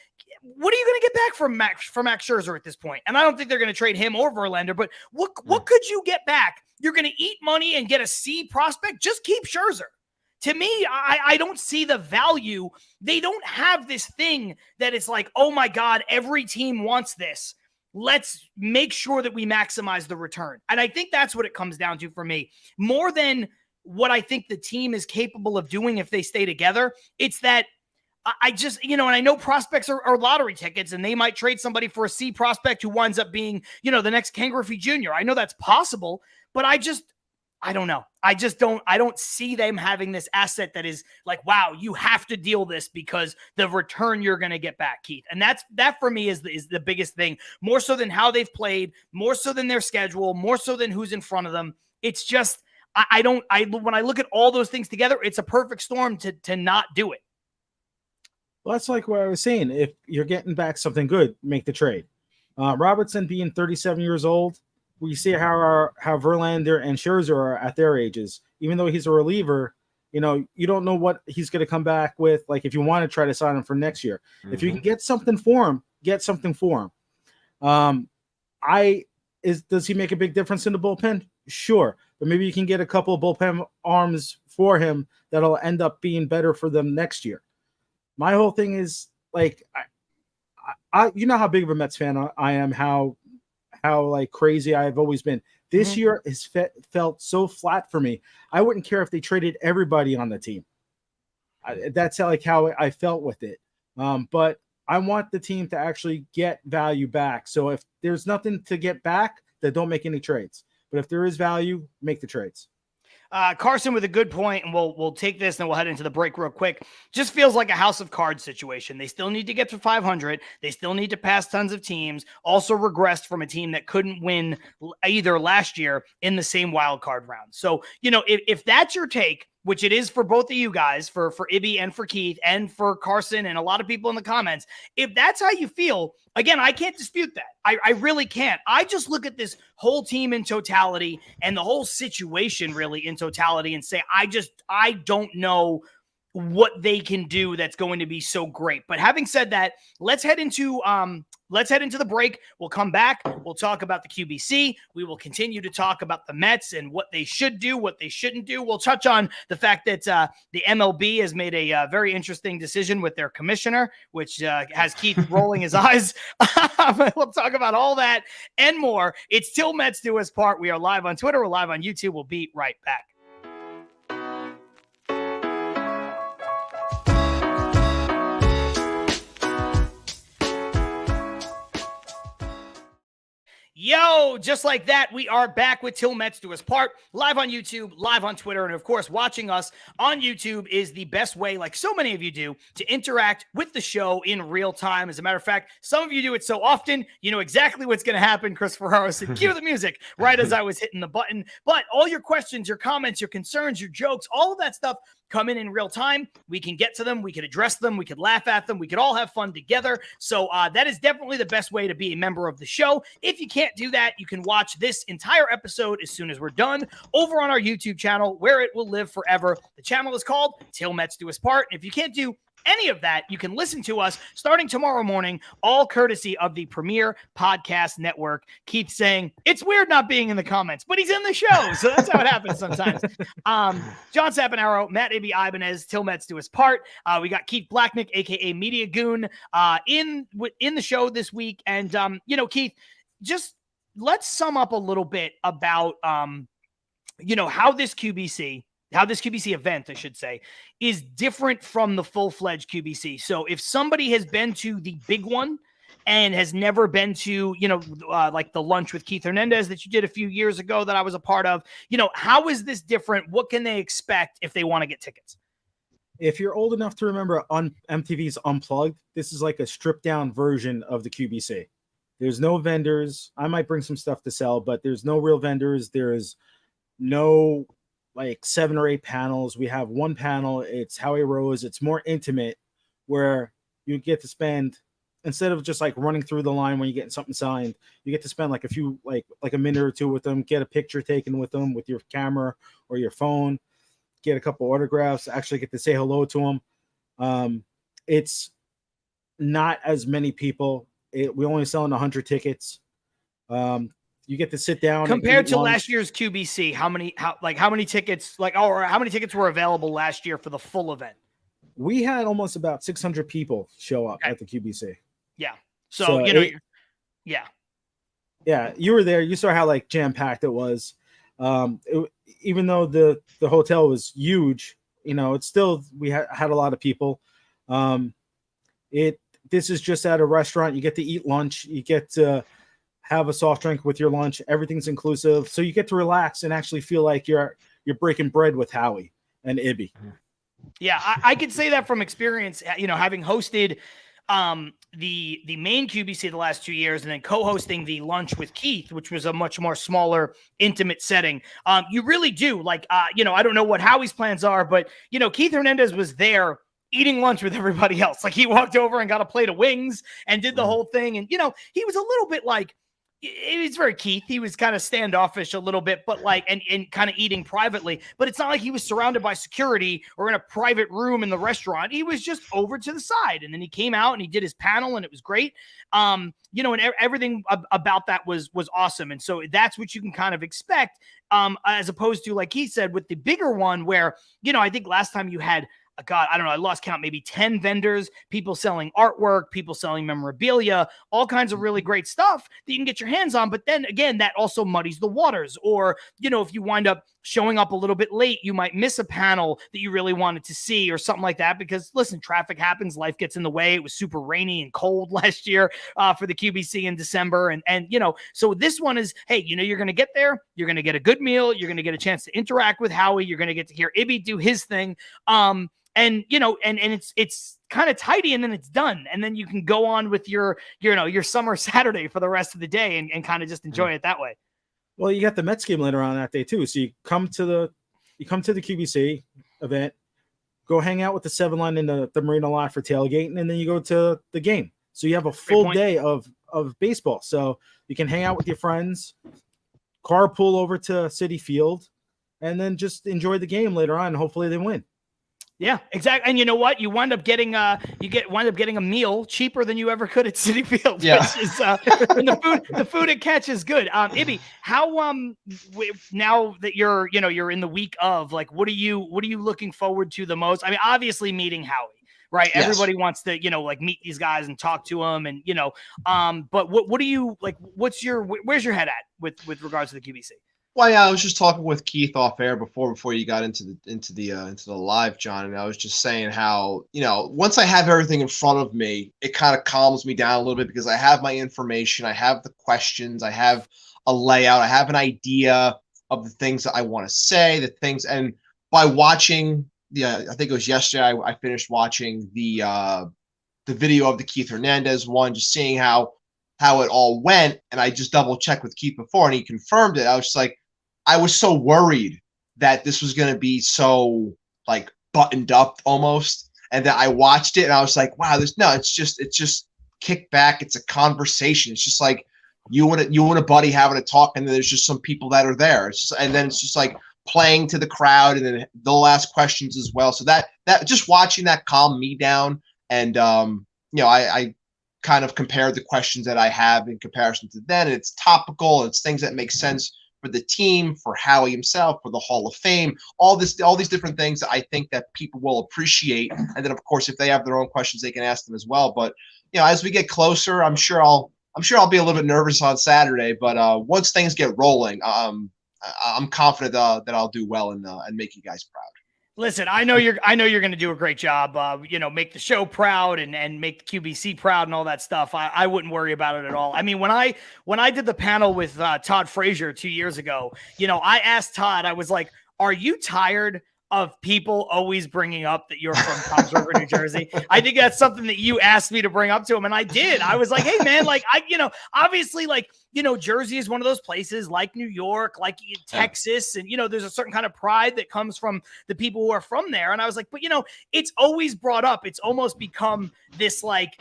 Speaker 1: what are you going to get back from Max Scherzer at this point? And I don't think they're going to trade him or Verlander, but what could you get back? You're going to eat money and get a C prospect? Just keep Scherzer. To me, I don't see the value. They don't have this thing that it's like, oh my God, every team wants this. Let's make sure that we maximize the return. And I think that's what it comes down to for me. More than what I think the team is capable of doing if they stay together, it's that I just, and I know prospects are lottery tickets, and they might trade somebody for a C prospect who winds up being, the next Ken Griffey Jr. I know that's possible, but I don't know. I don't see them having this asset that is like, wow, you have to deal this because the return you're going to get back, Keith. And that for me is the biggest thing, more so than how they've played, more so than their schedule, more so than who's in front of them. It's just, when I look at all those things together, it's a perfect storm to not do it.
Speaker 3: Well, that's like what I was saying. If you're getting back something good, make the trade. Robertson being 37 years old, we see how Verlander and Scherzer are at their ages. Even though he's a reliever, you don't know what he's going to come back with. Like, if you want to try to sign him for next year, if you can get something for him, get something for him. Does he make a big difference in the bullpen? Sure, but maybe you can get a couple of bullpen arms for him that'll end up being better for them next year. My whole thing is, like, I how big of a Mets fan I am, how like crazy I've always been. This year has felt so flat for me. I wouldn't care if they traded everybody on the team. That's how I felt with it. But I want the team to actually get value back. So if there's nothing to get back, then don't make any trades. But if there is value, make the trades.
Speaker 1: Carson with a good point, and we'll take this and we'll head into the break real quick. Just feels like a house of cards situation. They still need to get to 500. They still need to pass tons of teams. Also regressed from a team that couldn't win either last year in the same wild card round. So, if that's your take, which it is for both of you guys, for Ibby and for Keith and for Carson and a lot of people in the comments, if that's how you feel, again, I can't dispute that. I really can't. I just look at this whole team in totality and the whole situation really in totality and say, I don't know what they can do that's going to be so great. But having said that, let's head into the break. We'll come back. We'll talk about the QBC. We will continue to talk about the Mets and what they should do, what they shouldn't do. We'll touch on the fact that the MLB has made a very interesting decision with their commissioner, which has Keith rolling his eyes. We'll talk about all that and more. It's Till Mets Do Us Part. We are live on Twitter. We're live on YouTube. We'll be right back. Yo, just like that, we are back with Till Mets Do Us Part, live on YouTube, live on Twitter, and of course, watching us on YouTube is the best way, like so many of you do, to interact with the show in real time. As a matter of fact, some of you do it so often, you know exactly what's going to happen. Chris Ferraro said, cue the music right as I was hitting the button. But all your questions, your comments, your concerns, your jokes, all of that stuff come in real time. We can get to them. We can address them. We could laugh at them. We could all have fun together. So that is definitely the best way to be a member of the show. If you can't do that, you can watch this entire episode as soon as we're done over on our YouTube channel where it will live forever. The channel is called Till Mets Do Us Part. And if you can't do any of that, you can listen to us starting tomorrow morning, all courtesy of the Premier Podcast Network. Keith saying, it's weird not being in the comments, but he's in the show. So that's how it happens sometimes. John Sapanaro, Matt Ibby Ibanez, Till Mets Do Us Part. We got Keith Blacknick, a.k.a. Media Goon, in the show this week. And, Keith, just let's sum up a little bit about, how this QBC event, I should say, is different from the full-fledged QBC. So if somebody has been to the big one and has never been to, like the lunch with Keith Hernandez that you did a few years ago that I was a part of, how is this different? What can they expect if they want to get tickets?
Speaker 3: If you're old enough to remember on MTV's Unplugged, this is like a stripped-down version of the QBC. There's no vendors. I might bring some stuff to sell, but there's no real vendors. There's no like 7 or 8 panels. We have one panel. It's Howie Rose. It's more intimate where you get to spend, instead of just like running through the line when you're getting something signed, you get to spend like a few, like a minute or two with them, get a picture taken with them with your camera or your phone, get a couple autographs, actually get to say hello to them. It's not as many people. We only selling 100 tickets. You get to sit down
Speaker 1: compared to last year's QBC. How many tickets how many tickets were available last year for the full event?
Speaker 3: We had almost about 600 people show up at the QBC.
Speaker 1: Yeah.
Speaker 3: Yeah, you were there. You saw how like jam-packed it was. Even though the hotel was huge, it's still, we had a lot of people. This is just at a restaurant. You get to eat lunch. You get to have a soft drink with your lunch. Everything's inclusive. So you get to relax and actually feel like you're breaking bread with Howie and Ibby.
Speaker 1: Yeah, I could say that from experience, having hosted the main QBC the last 2 years and then co-hosting the lunch with Keith, which was a much more smaller, intimate setting. You really do. I don't know what Howie's plans are, but, Keith Hernandez was there eating lunch with everybody else. Like he walked over and got a plate of wings and did the whole thing. And, he was a little bit like, it was very Keith. He was kind of standoffish a little bit, but and kind of eating privately, but it's not like he was surrounded by security or in a private room in the restaurant. He was just over to the side. And then he came out and he did his panel and it was great. And everything about that was awesome. And so that's what you can kind of expect, as opposed to, like he said, with the bigger one where, I think last time you had, God, I don't know, I lost count, maybe 10 vendors, people selling artwork, people selling memorabilia, all kinds of really great stuff that you can get your hands on. But then again, that also muddies the waters. Or, if you wind up showing up a little bit late, you might miss a panel that you really wanted to see or something like that, because listen, traffic happens, life gets in the way. It was super rainy and cold last year for the QBC in December. And so this one is, hey, you're going to get there, you're going to get a good meal, you're going to get a chance to interact with Howie, you're going to get to hear Ibby do his thing. And it's kind of tidy, and then it's done. And then you can go on with your summer Saturday for the rest of the day and kind of just enjoy it that way.
Speaker 3: Well, you got the Mets game later on that day too. So you come to the QBC event, go hang out with the 7 line in the Marina lot for tailgating, and then you go to the game. So you have a full day of baseball. So you can hang out with your friends, carpool over to Citi Field, and then just enjoy the game later on. And hopefully they win.
Speaker 1: Yeah, exactly. And you know what? You wind up getting a meal cheaper than you ever could at Citi Field.
Speaker 4: Yeah.
Speaker 1: Which is, and the food at Catch is good. Ibby, how now that you're in the week of, like, what are you looking forward to the most? I mean, obviously meeting Howie, right? Yes. Everybody wants to meet these guys and talk to them, and but what do you like? Where's your head at with regards to the QBC?
Speaker 4: Well, yeah, I was just talking with Keith off air before you got into the live, John, and I was just saying how, once I have everything in front of me, it kind of calms me down a little bit, because I have my information, I have the questions, I have a layout, I have an idea of the things that I want to say, and by watching I think it was yesterday, I finished watching the video of the Keith Hernandez one, just seeing how it all went, and I just double checked with Keith before, and he confirmed it. I was just like, I was so worried that this was going to be so like buttoned up almost. And then I watched it and I was like, wow, it's just kick back. It's a conversation. It's just like you and a buddy having a talk, and then there's just some people that are there. And then it's just like playing to the crowd, and then they'll ask questions as well. So that just watching that calmed me down. And, I kind of compared the questions that I have in comparison to then, and it's topical. It's things that make sense for the team, for Howie himself, for the Hall of Fame, all these different things that I think that people will appreciate. And then, of course, if they have their own questions, they can ask them as well. But as we get closer, I'm sure I'll be a little bit nervous on Saturday. But once things get rolling, I'm confident that I'll do well and make you guys proud.
Speaker 1: Listen, I know you're going to do a great job. Make the show proud and make the QBC proud and all that stuff. I wouldn't worry about it at all. I mean, when I did the panel with Todd Frazier 2 years ago, I asked Todd, I was like, "Are you tired of people always bringing up that you're from Toms River, New Jersey?" I think that's something that you asked me to bring up to him, and I did. I was like, "Hey, man, like obviously, like." Jersey is one of those places like New York, like Texas. And, there's a certain kind of pride that comes from the people who are from there. And I was like, but, it's always brought up. It's almost become this like,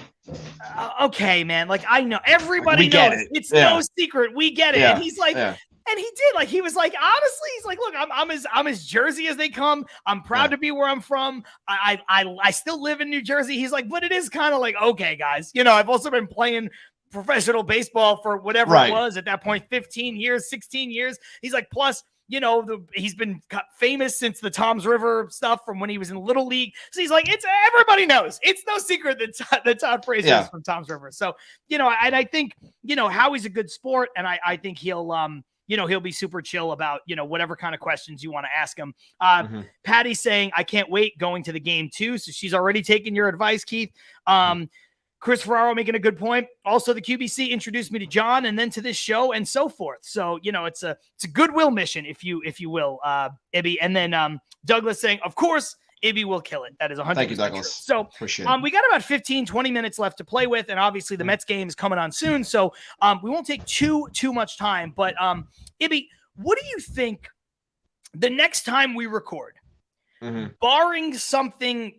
Speaker 1: okay, man, like I know everybody knows it. It's no secret. We get it. Yeah. And he's like, and he did, like, he was like, honestly, he's like, look, I'm as Jersey as they come. I'm proud to be where I'm from. I still live in New Jersey. He's like, but it is kind of like, okay, guys, I've also been playing professional baseball for whatever it was at that point, 15 years, 16 years. He's like, plus, he's been famous since the Toms River stuff from when he was in Little League. So he's like, everybody knows. It's no secret that Todd Frazier is from Toms River. So, and I think, Howie's a good sport, and I think he'll be super chill about, whatever kind of questions you want to ask him. Patty's saying, I can't wait going to the game too. So she's already taken your advice, Keith. Chris Ferraro making a good point. Also, the QBC introduced me to John and then to this show and so forth. So, it's a goodwill mission, if you will, Ibby. And then Douglas saying, of course, Ibby will kill it. That is 100%.
Speaker 4: Thank you, Douglas.
Speaker 1: So we got about 15, 20 minutes left to play with. And obviously the Mets game is coming on soon. So we won't take too much time. But Ibby, what do you think the next time we record, barring something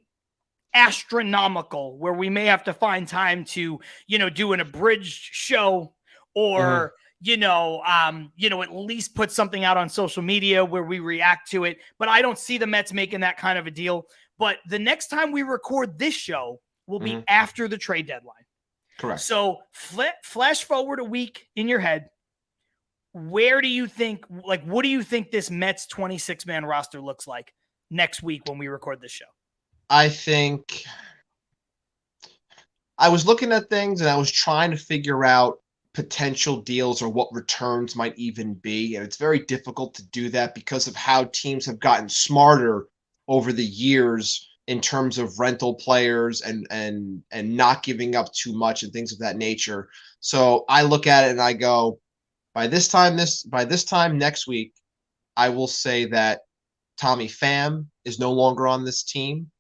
Speaker 1: astronomical where we may have to find time to, do an abridged show or, at least put something out on social media where we react to it. But I don't see the Mets making that kind of a deal. But the next time we record this show will be after the trade deadline.
Speaker 4: Correct.
Speaker 1: So flash forward a week in your head. Where do you think, what do you think this Mets 26-man roster looks like next week when we record this show?
Speaker 4: I think I was looking at things and I was trying to figure out potential deals or what returns might even be. And it's very difficult to do that because of how teams have gotten smarter over the years in terms of rental players and not giving up too much and things of that nature. So I look at it and I go, by this time next week, I will say that Tommy Pham is no longer on this team.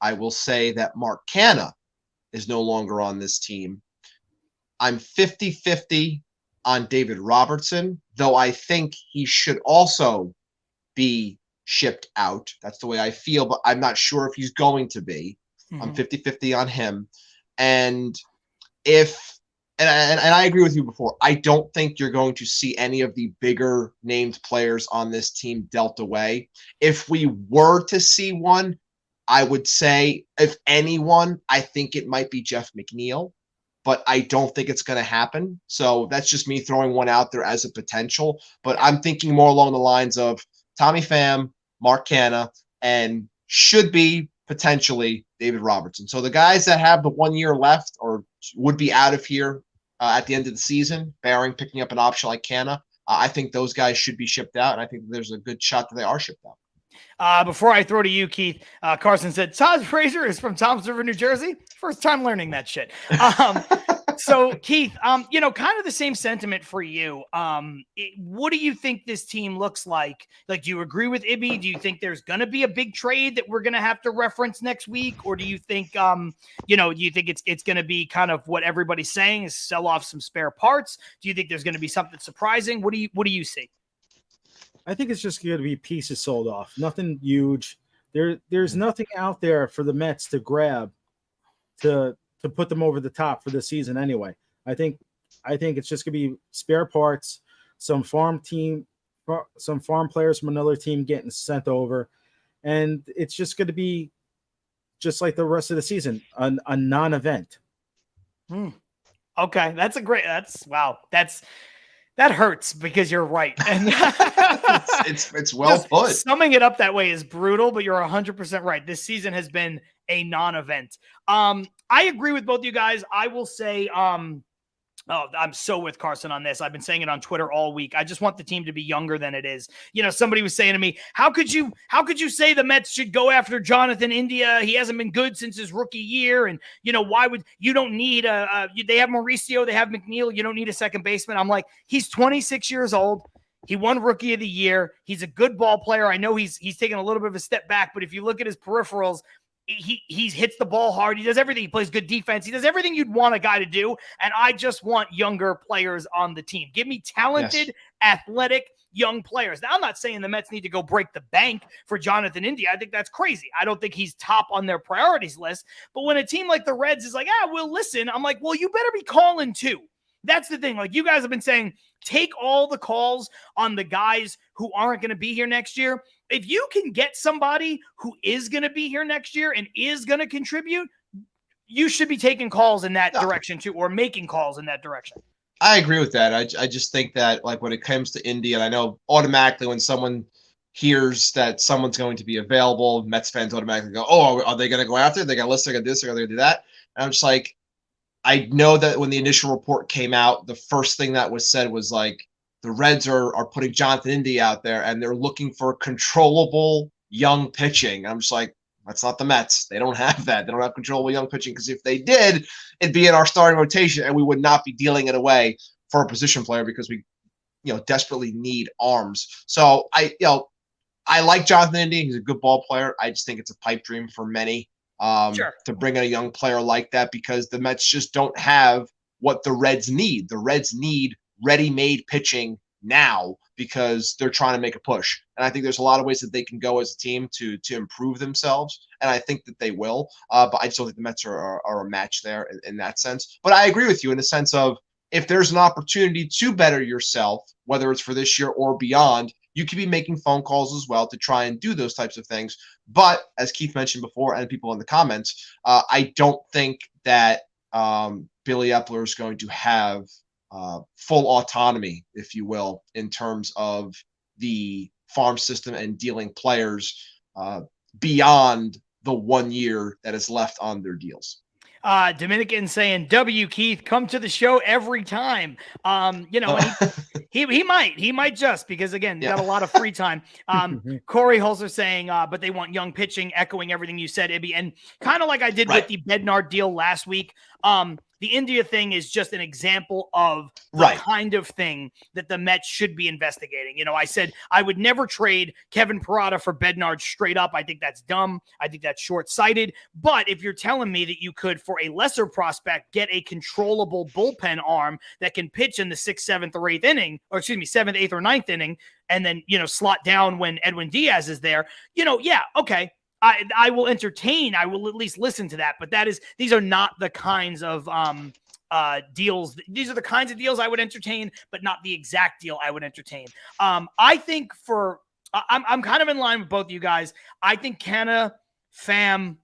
Speaker 4: I will say that Mark Canha is no longer on this team. I'm 50-50 on David Robertson, though I think he should also be shipped out. That's the way I feel, but I'm not sure if he's going to be. I'm 50-50 on him. And I agree with you before, I don't think you're going to see any of the bigger named players on this team dealt away. If we were to see one, I would say, if anyone, I think it might be Jeff McNeil, but I don't think it's going to happen. So that's just me throwing one out there as a potential. But I'm thinking more along the lines of Tommy Pham, Mark Canha, and should be potentially David Robertson. So the guys that have the 1 year left or would be out of here at the end of the season, barring picking up an option like Canha, I think those guys should be shipped out, and I think there's a good shot that they are shipped out.
Speaker 1: Before I throw to you, Keith, Carson said, Todd Frazier is from Toms River, New Jersey. First time learning that shit. So Keith, kind of the same sentiment for you. What do you think this team looks like? Like, do you agree with Ibby? Do you think there's going to be a big trade that we're going to have to reference next week? Or do you think, do you think it's going to be kind of what everybody's saying is sell off some spare parts? Do you think there's going to be something surprising? What do you see?
Speaker 3: I think it's just going to be pieces sold off. Nothing huge. There's nothing out there for the Mets to grab to put them over the top for the season anyway. I think it's just going to be spare parts, some farm players from another team getting sent over, and it's just going to be just like the rest of the season, a non-event.
Speaker 1: Okay, wow. That hurts because you're right. And
Speaker 4: it's well put.
Speaker 1: Summing it up that way is brutal, but you're 100% right. This season has been a non-event. I agree with both you guys. I will say, I'm so with Carson on this. I've been saying it on Twitter all week. I just want the team to be younger than it is. Somebody was saying to me, how could you say the Mets should go after Jonathan India? He hasn't been good since his rookie year. And, why would you don't need they have Mauricio, they have McNeil. You don't need a second baseman. I'm like, he's 26 years old. He won Rookie of the Year. He's a good ball player. I know he's taken a little bit of a step back, but if you look at his peripherals, he hits the ball hard. He does everything. He plays good defense. He does everything you'd want a guy to do. And I just want younger players on the team. Give me talented, athletic, young players. Now, I'm not saying the Mets need to go break the bank for Jonathan India. I think that's crazy. I don't think he's top on their priorities list. But when a team like the Reds is like, we'll listen, I'm like, well, you better be calling too. That's the thing. Like, you guys have been saying, take all the calls on the guys who aren't going to be here next year. If you can get somebody who is going to be here next year and is going to contribute, you should be taking calls in that direction too, or making calls in that direction.
Speaker 4: I agree with that. I just think that, like, when it comes to India, and I know automatically when someone hears that someone's going to be available, Mets fans automatically go, oh, are they going to go after it? They're going to list, they're going to do this, they're going to do that. And I'm just like, I know that when the initial report came out, the first thing that was said was like, the Reds are putting Jonathan India out there and they're looking for controllable young pitching. I'm just like, that's not the Mets. They don't have that. They don't have controllable young pitching, because if they did, it'd be in our starting rotation and we would not be dealing it away for a position player, because we, desperately need arms. So I like Jonathan India. He's a good ball player. I just think it's a pipe dream for many to bring in a young player like that, because the Mets just don't have what the Reds need. The Reds need ready-made pitching now because they're trying to make a push. And I think there's a lot of ways that they can go as a team to improve themselves. And I think that they will. But I just don't think the Mets are a match there in that sense. But I agree with you in the sense of, if there's an opportunity to better yourself, whether it's for this year or beyond, you could be making phone calls as well to try and do those types of things. But as Keith mentioned before, and people in the comments, I don't think that Billy Epler is going to have full autonomy, if you will, in terms of the farm system and dealing players beyond the 1 year that is left on their deals.
Speaker 1: Dominican saying, W Keith, come to the show every time. And he might just because again, got a lot of free time. Corey Holzer saying, but they want young pitching, echoing everything you said, Ibby. And kind of like I did with the Bednar deal last week. The India thing is just an example of the kind of thing that the Mets should be investigating. I said I would never trade Kevin Parada for Bednar straight up. I think that's dumb. I think that's short-sighted. But if you're telling me that you could, for a lesser prospect, get a controllable bullpen arm that can pitch in the 6th, 7th, or 8th inning, or 7th, 8th, or 9th inning, and then, slot down when Edwin Diaz is there, okay. I will entertain. I will at least listen to that. But these are not the kinds of deals. These are the kinds of deals I would entertain, but not the exact deal I would entertain. I think I'm kind of in line with both of you guys. I think Canna, Pham,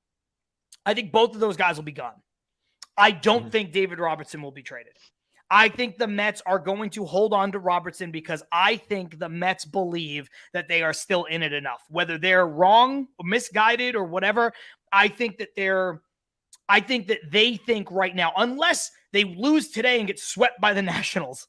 Speaker 1: I think both of those guys will be gone. I don't think David Robertson will be traded. I think the Mets are going to hold on to Robertson because I think the Mets believe that they are still in it enough. Whether they're wrong or misguided or whatever, I think that they think right now, unless they lose today and get swept by the Nationals,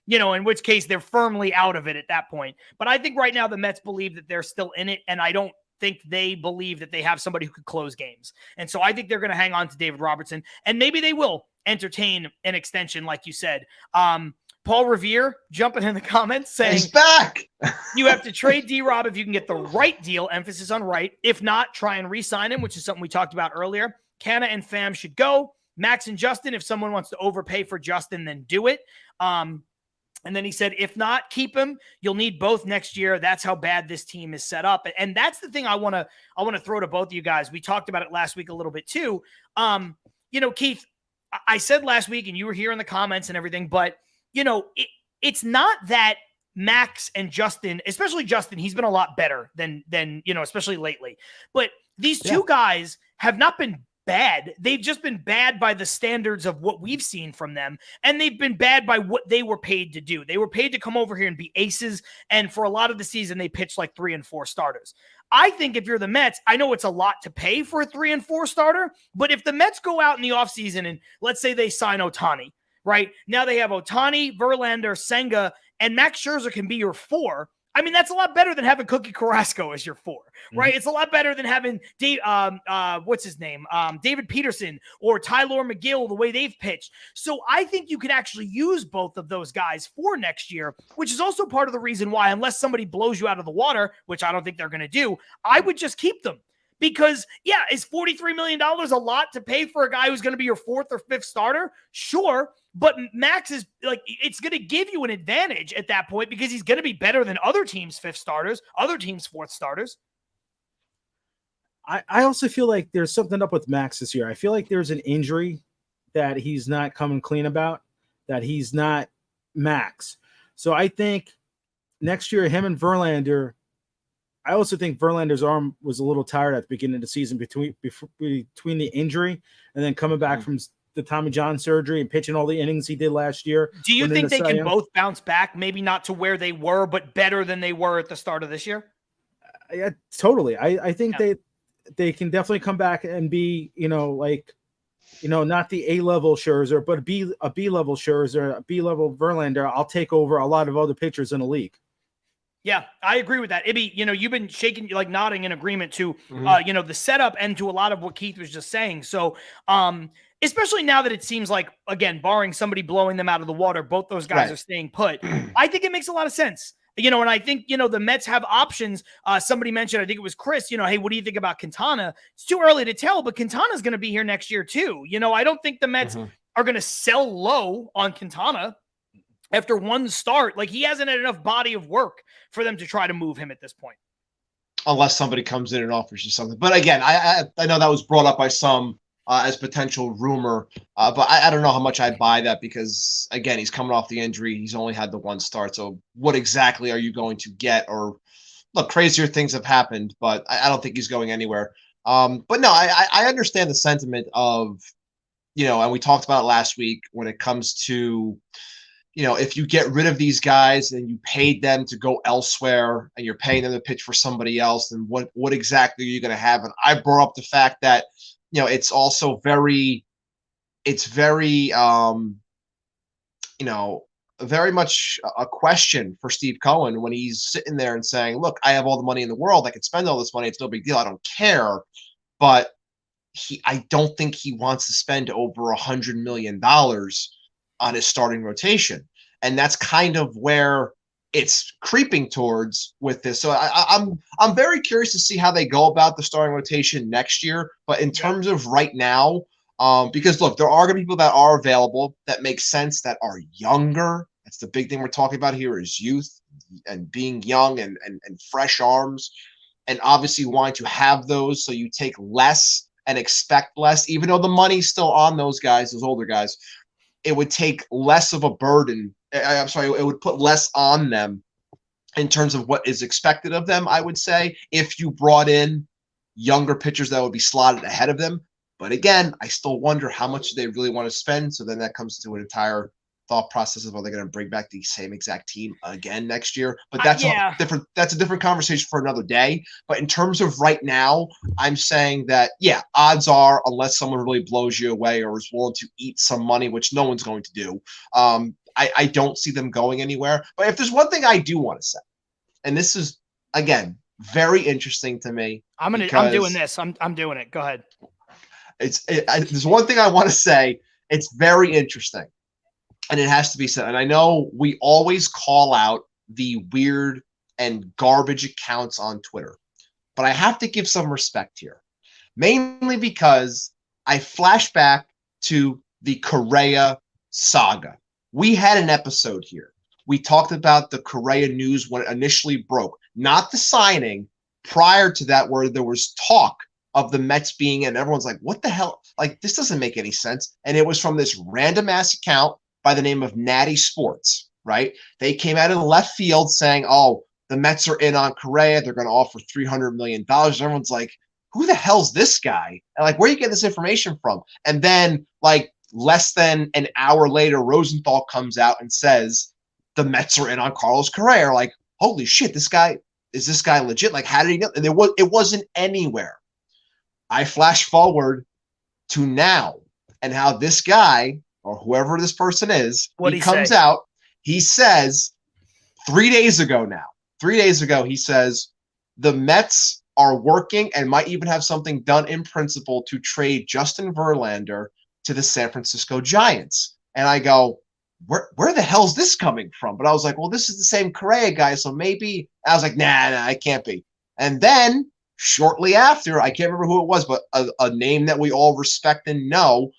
Speaker 1: in which case they're firmly out of it at that point. But I think right now the Mets believe that they're still in it, and I don't think they believe that they have somebody who could close games. And so I think they're going to hang on to David Robertson, and maybe they will entertain an extension, like you said. Paul Revere jumping in the comments saying,
Speaker 4: he's back.
Speaker 1: You have to trade D-Rob if you can get the right deal, emphasis on right. If not, try and re-sign him, which is something we talked about earlier. Canna and Pham should go. Max and Justin, if someone wants to overpay for Justin, then do it. And then he said, if not, keep him. You'll need both next year. That's how bad this team is set up. And that's the thing I want to throw to both of you guys. We talked about it last week a little bit too. Keith, I said last week, and you were here in the comments and everything, but it's not that Max and Justin, especially Justin, he's been a lot better than especially lately. But these two guys have not been bad. They've just been bad by the standards of what we've seen from them. And they've been bad by what they were paid to do. They were paid to come over here and be aces. And for a lot of the season, they pitched like 3 and 4 starters. I think if you're the Mets, I know it's a lot to pay for a 3 and 4 starter, but if the Mets go out in the offseason and let's say they sign Ohtani, right? Now they have Ohtani, Verlander, Senga, and Max Scherzer can be your 4. I mean, that's a lot better than having Cookie Carrasco as your 4, right? It's a lot better than having David Peterson or Tyler McGill, the way they've pitched. So I think you could actually use both of those guys for next year, which is also part of the reason why, unless somebody blows you out of the water, which I don't think they're going to do, I would just keep them. Because, is $43 million a lot to pay for a guy who's going to be your 4th or 5th starter? Sure. But Max is it's going to give you an advantage at that point because he's going to be better than other teams' 5th starters, other teams' 4th starters.
Speaker 3: I also feel like there's something up with Max this year. I feel like there's an injury that he's not coming clean about, that he's not Max. So I think next year, him and Verlander, I also think Verlander's arm was a little tired at the beginning of the season between the injury and then coming back from the Tommy John surgery and pitching all the innings he did last year.
Speaker 1: Do you think they can both bounce back? Maybe not to where they were, but better than they were at the start of this year?
Speaker 3: Yeah, totally. I think they can definitely come back and be, not the A-level Scherzer, but a B-level Scherzer, a B-level Verlander. I'll take over a lot of other pitchers in the league.
Speaker 1: Yeah, I agree with that. Ibby, you've been shaking, nodding in agreement to, the setup and to a lot of what Keith was just saying. So, especially now that it seems like, again, barring somebody blowing them out of the water, both those guys are staying put. I think it makes a lot of sense. And I think, the Mets have options. Somebody mentioned, I think it was Chris, hey, what do you think about Quintana? It's too early to tell, but Quintana's going to be here next year too. I don't think the Mets are going to sell low on Quintana after one start. He hasn't had enough body of work for them to try to move him at this point.
Speaker 4: Unless somebody comes in and offers you something. But again, I know that was brought up by some as potential rumor, but I don't know how much I'd buy that because, again, he's coming off the injury. He's only had the one start. So what exactly are you going to get? Or look, crazier things have happened, but I don't think he's going anywhere. But no, I understand the sentiment of, and we talked about it last week when it comes to, if you get rid of these guys and you paid them to go elsewhere and you're paying them to pitch for somebody else, then what exactly are you going to have? And I brought up the fact that, it's also very very much a question for Steve Cohen when he's sitting there and saying, look, I have all the money in the world. I can spend all this money. It's no big deal. I don't care. But I don't think he wants to spend over $100 million on his starting rotation. And that's kind of where it's creeping towards with this. So I'm very curious to see how they go about the starting rotation next year. But in terms of right now, because look, there are going to be people that are available that make sense, that are younger. That's the big thing we're talking about here, is youth and being young and fresh arms, and obviously wanting to have those so you take less and expect less, even though the money's still on those guys, those older guys. It would take less of a burden. It would put less on them in terms of what is expected of them, I would say, if you brought in younger pitchers that would be slotted ahead of them. But again, I still wonder how much they really want to spend. So then that comes to an entire thought process of, are they going to bring back the same exact team again next year? But that's different. That's a different conversation for another day. But in terms of right now, I'm saying that, odds are, unless someone really blows you away or is willing to eat some money, which no one's going to do, I don't see them going anywhere. But if there's one thing I do want to say, and this is, again, very interesting to me.
Speaker 1: I'm doing this. I'm doing it. Go ahead.
Speaker 4: There's one thing I want to say. It's very interesting, and it has to be said. And I know we always call out the weird and garbage accounts on Twitter, but I have to give some respect here, mainly because I flash back to the Correa saga. We had an episode here. We talked about the Correa news when it initially broke, not the signing. Prior to that, where there was talk of the Mets being in, everyone's like, what the hell? Like, this doesn't make any sense. And it was from this random ass account by the name of Natty Sports, right? They came out of the left field saying, oh, the Mets are in on Correa. They're going to offer $300 million. Everyone's like, who the hell's this guy? And like, where are you getting this information from? And then like less than an hour later, Rosenthal comes out and says the Mets are in on Carlos Correa. Like, holy shit, is this guy legit? Like, how did he know? And it wasn't anywhere. I flash forward to now and how this guy, or whoever this person is, he comes out, he says 3 days ago, he says the Mets are working and might even have something done in principle to trade Justin Verlander to the San Francisco Giants. And I go, where the hell's this coming from? But I was like, well, this is the same Correa guy, so maybe. I was like, nah, it can't be. And then shortly after, I can't remember who it was, but a name that we all respect and know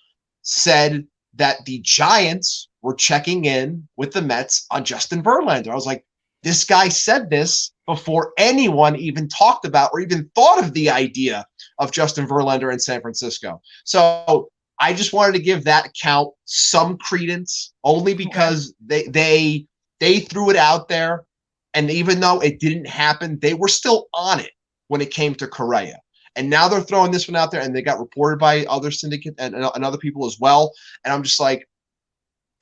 Speaker 4: said that the Giants were checking in with the Mets on Justin Verlander. I was like, this guy said this before anyone even talked about or even thought of the idea of Justin Verlander in San Francisco. So I just wanted to give that account some credence, only because they threw it out there. And even though it didn't happen, they were still on it when it came to Correa. And now they're throwing this one out there, and they got reported by other syndicate and other people as well. And I'm just like,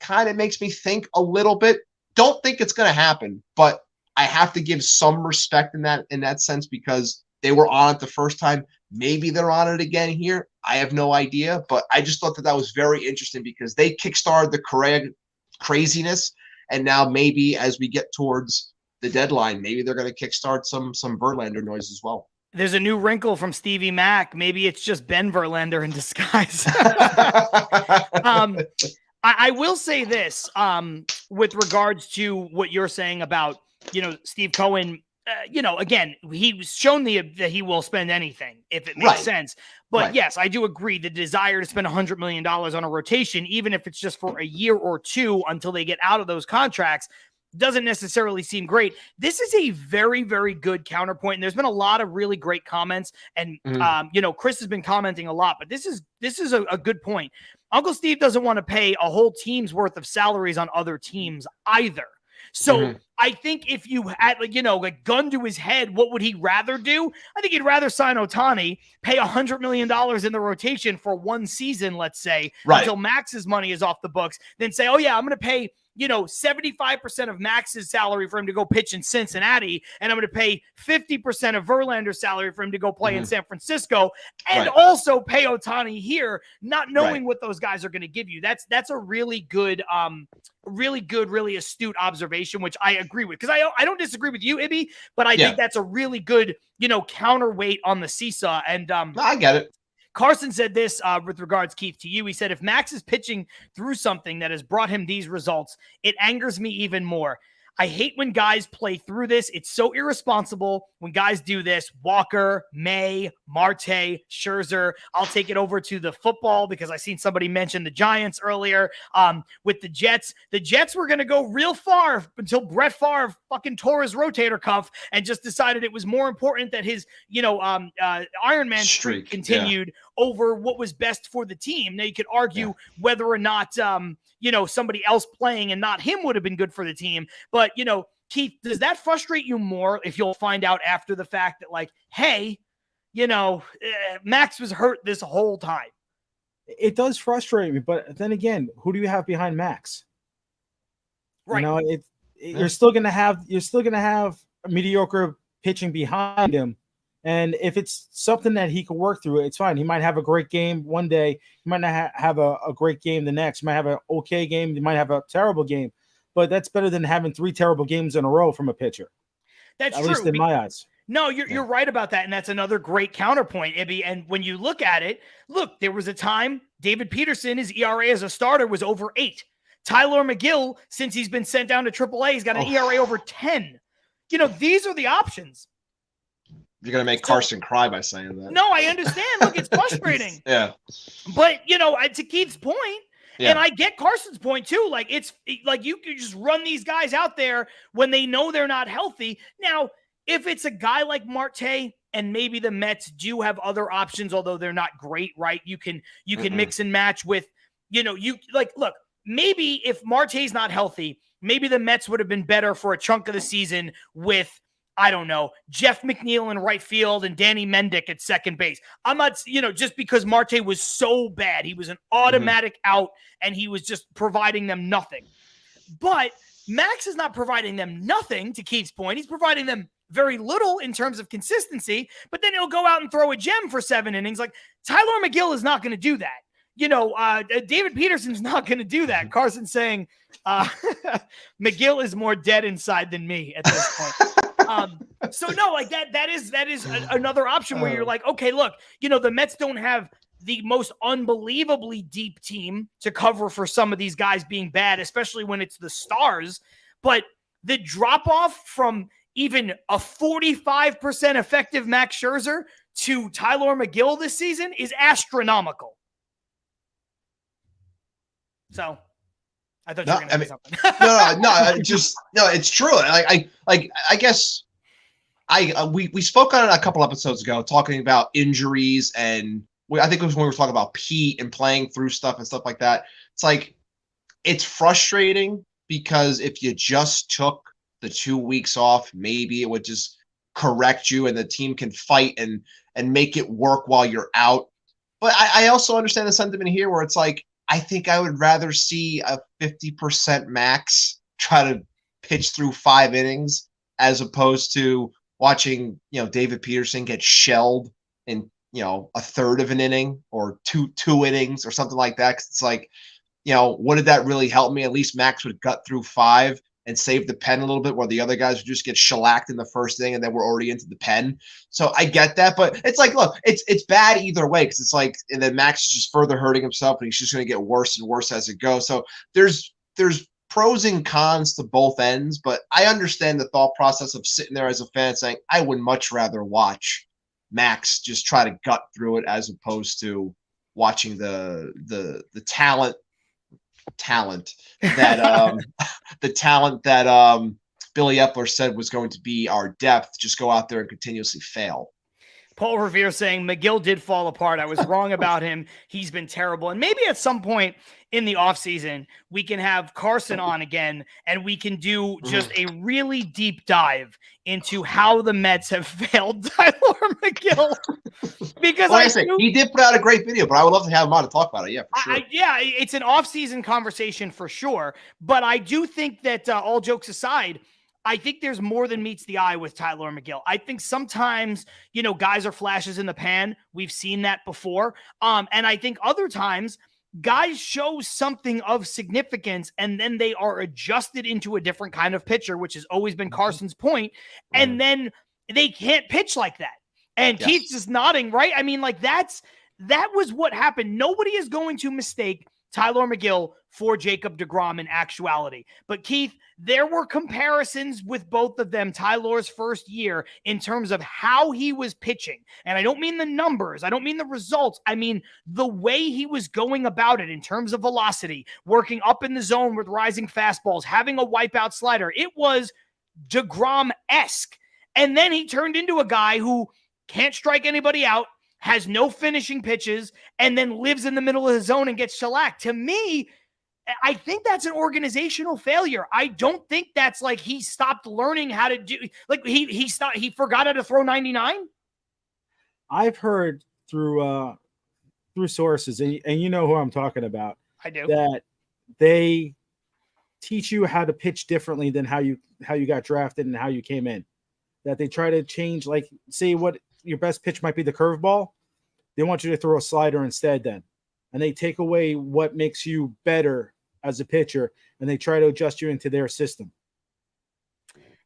Speaker 4: kind of makes me think a little bit. Don't think it's going to happen, but I have to give some respect in that sense, because they were on it the first time. Maybe they're on it again here. I have no idea, but I just thought that was very interesting because they kickstarted the Correa craziness. And now maybe as we get towards the deadline, maybe they're going to kickstart some Verlander noise as well.
Speaker 1: There's a new wrinkle from Stevie Mac. Maybe it's just Ben Verlander in disguise. I will say this with regards to what you're saying about, Steve Cohen. Again, he's shown that he will spend anything if it makes sense. But yes, I do agree. The desire to spend $100 million on a rotation, even if it's just for a year or two until they get out of those contracts, doesn't necessarily seem great. This is a very, very good counterpoint. And there's been a lot of really great comments. And, Chris has been commenting a lot, but this is a good point. Uncle Steve doesn't want to pay a whole team's worth of salaries on other teams either. So I think if you had, gun to his head, what would he rather do? I think he'd rather sign Ohtani, pay $100 million in the rotation for one season, let's say, until Max's money is off the books, than say, oh yeah, I'm going to pay 75% of Max's salary for him to go pitch in Cincinnati, and I'm going to pay 50% of Verlander's salary for him to go play in San Francisco, and also pay Ohtani here, not knowing what those guys are going to give you. That's a really good, really astute observation, which I agree with, because I don't disagree with you, Ibby, but I think that's a really good, counterweight on the seesaw. And
Speaker 4: I get it.
Speaker 1: Carson said this with regards, Keith, to you. He said, if Max is pitching through something that has brought him these results, it angers me even more. I hate when guys play through this. It's so irresponsible when guys do this. Walker, May, Marte, Scherzer. I'll take it over to the football because I seen somebody mention the Giants earlier. With the Jets were going to go real far until Brett Favre fucking tore his rotator cuff and just decided it was more important that his, Iron Man streak continued over what was best for the team. Now you could argue whether or not, somebody else playing and not him would have been good for the team. But, Keith, does that frustrate you more if you'll find out after the fact that, like, hey, Max was hurt this whole time?
Speaker 3: It does frustrate me, but then again, who do you have behind Max? Right. You're still gonna have mediocre pitching behind him. And if it's something that he can work through, it's fine. He might have a great game one day. He might not have a great game the next. He might have an okay game. He might have a terrible game. But that's better than having 3 terrible games in a row from a pitcher.
Speaker 1: That's
Speaker 3: true.
Speaker 1: At
Speaker 3: least in my eyes.
Speaker 1: No, you're right about that. And that's another great counterpoint, Ibby. And when you look at it, there was a time David Peterson, his ERA as a starter was over 8. Tyler McGill, since he's been sent down to AAA, he's got an ERA over 10. These are the options.
Speaker 4: You're going to make Carson cry by saying that.
Speaker 1: No, I understand. Look, it's frustrating.
Speaker 4: Yeah.
Speaker 1: But, to Keith's point, and I get Carson's point too, like, it's like you could just run these guys out there when they know they're not healthy. Now, if it's a guy like Marte, and maybe the Mets do have other options, although they're not great, right? You can mix and match with, look, maybe if Marte's not healthy, maybe the Mets would have been better for a chunk of the season with, I don't know, Jeff McNeil in right field and Danny Mendick at second base. I'm not, just because Marte was so bad. He was an automatic out, and he was just providing them nothing. But Max is not providing them nothing, to Keith's point. He's providing them very little in terms of consistency, but then he'll go out and throw a gem for 7 innings. Like, Tyler McGill is not going to do that. David Peterson's not going to do that. Carson's saying McGill is more dead inside than me at this point. So no, like that is another option where you're like, okay, look, the Mets don't have the most unbelievably deep team to cover for some of these guys being bad, especially when it's the stars. But the drop off from even a 45% effective Max Scherzer to Tyler McGill this season is astronomical. So I thought you were going to say something.
Speaker 4: No, it's true. I guess we spoke on it a couple episodes ago, talking about injuries, and I think it was when we were talking about Pete and playing through stuff and stuff like that. It's like, it's frustrating because if you just took the 2 weeks off, maybe it would just correct you and the team can fight and make it work while you're out. But I also understand the sentiment here where it's like, I think I would rather see a 50% Max try to pitch through 5 innings as opposed to watching, David Peterson get shelled in, a third of an inning or two innings or something like that. 'Cause it's like, what did that really help me? At least Max would gut through 5 and save the pen a little bit, where the other guys would just get shellacked in the first inning and then we're already into the pen. So I get that, but it's like, look, it's bad either way, because it's like, and then Max is just further hurting himself, and he's just going to get worse and worse as it goes. So there's pros and cons to both ends, but I understand the thought process of sitting there as a fan saying, I would much rather watch Max just try to gut through it as opposed to watching the talent that the talent that Billy Epler said was going to be our depth just go out there and continuously fail.
Speaker 1: Paul Revere saying McGill did fall apart. I was wrong about him. He's been terrible. And maybe at some point in the offseason, we can have Carson on again and we can do just a really deep dive into how the Mets have failed Tyler McGill. Because
Speaker 4: like I say, he did put out a great video, but I would love to have him on to talk about it. Yeah, for sure.
Speaker 1: Yeah, it's an off-season conversation for sure. But I do think that all jokes aside, I think there's more than meets the eye with Tyler McGill. I think sometimes, guys are flashes in the pan. We've seen that before. And I think other times guys show something of significance and then they are adjusted into a different kind of pitcher, which has always been Carson's point. And then they can't pitch like that. And yes. Keith's just nodding, right? I mean, like that was what happened. Nobody is going to mistake Tyler McGill for Jacob deGrom in actuality. But Keith, there were comparisons with both of them Tyler's first year in terms of how he was pitching. And I don't mean the numbers. I don't mean the results. I mean the way he was going about it in terms of velocity, working up in the zone with rising fastballs, having a wipeout slider. It was deGrom-esque. And then he turned into a guy who can't strike anybody out, has no finishing pitches, and then lives in the middle of the zone and gets shellacked. To me, I think that's an organizational failure. I don't think that's like he stopped learning how to do, like he forgot how to throw 99.
Speaker 3: I've heard through sources, and you know who I'm talking about.
Speaker 1: I do.
Speaker 3: That they teach you how to pitch differently than how you got drafted and how you came in. That they try to change, like, say what your best pitch might be the curveball. They want you to throw a slider instead then. And they take away what makes you better as a pitcher, and they try to adjust you into their system.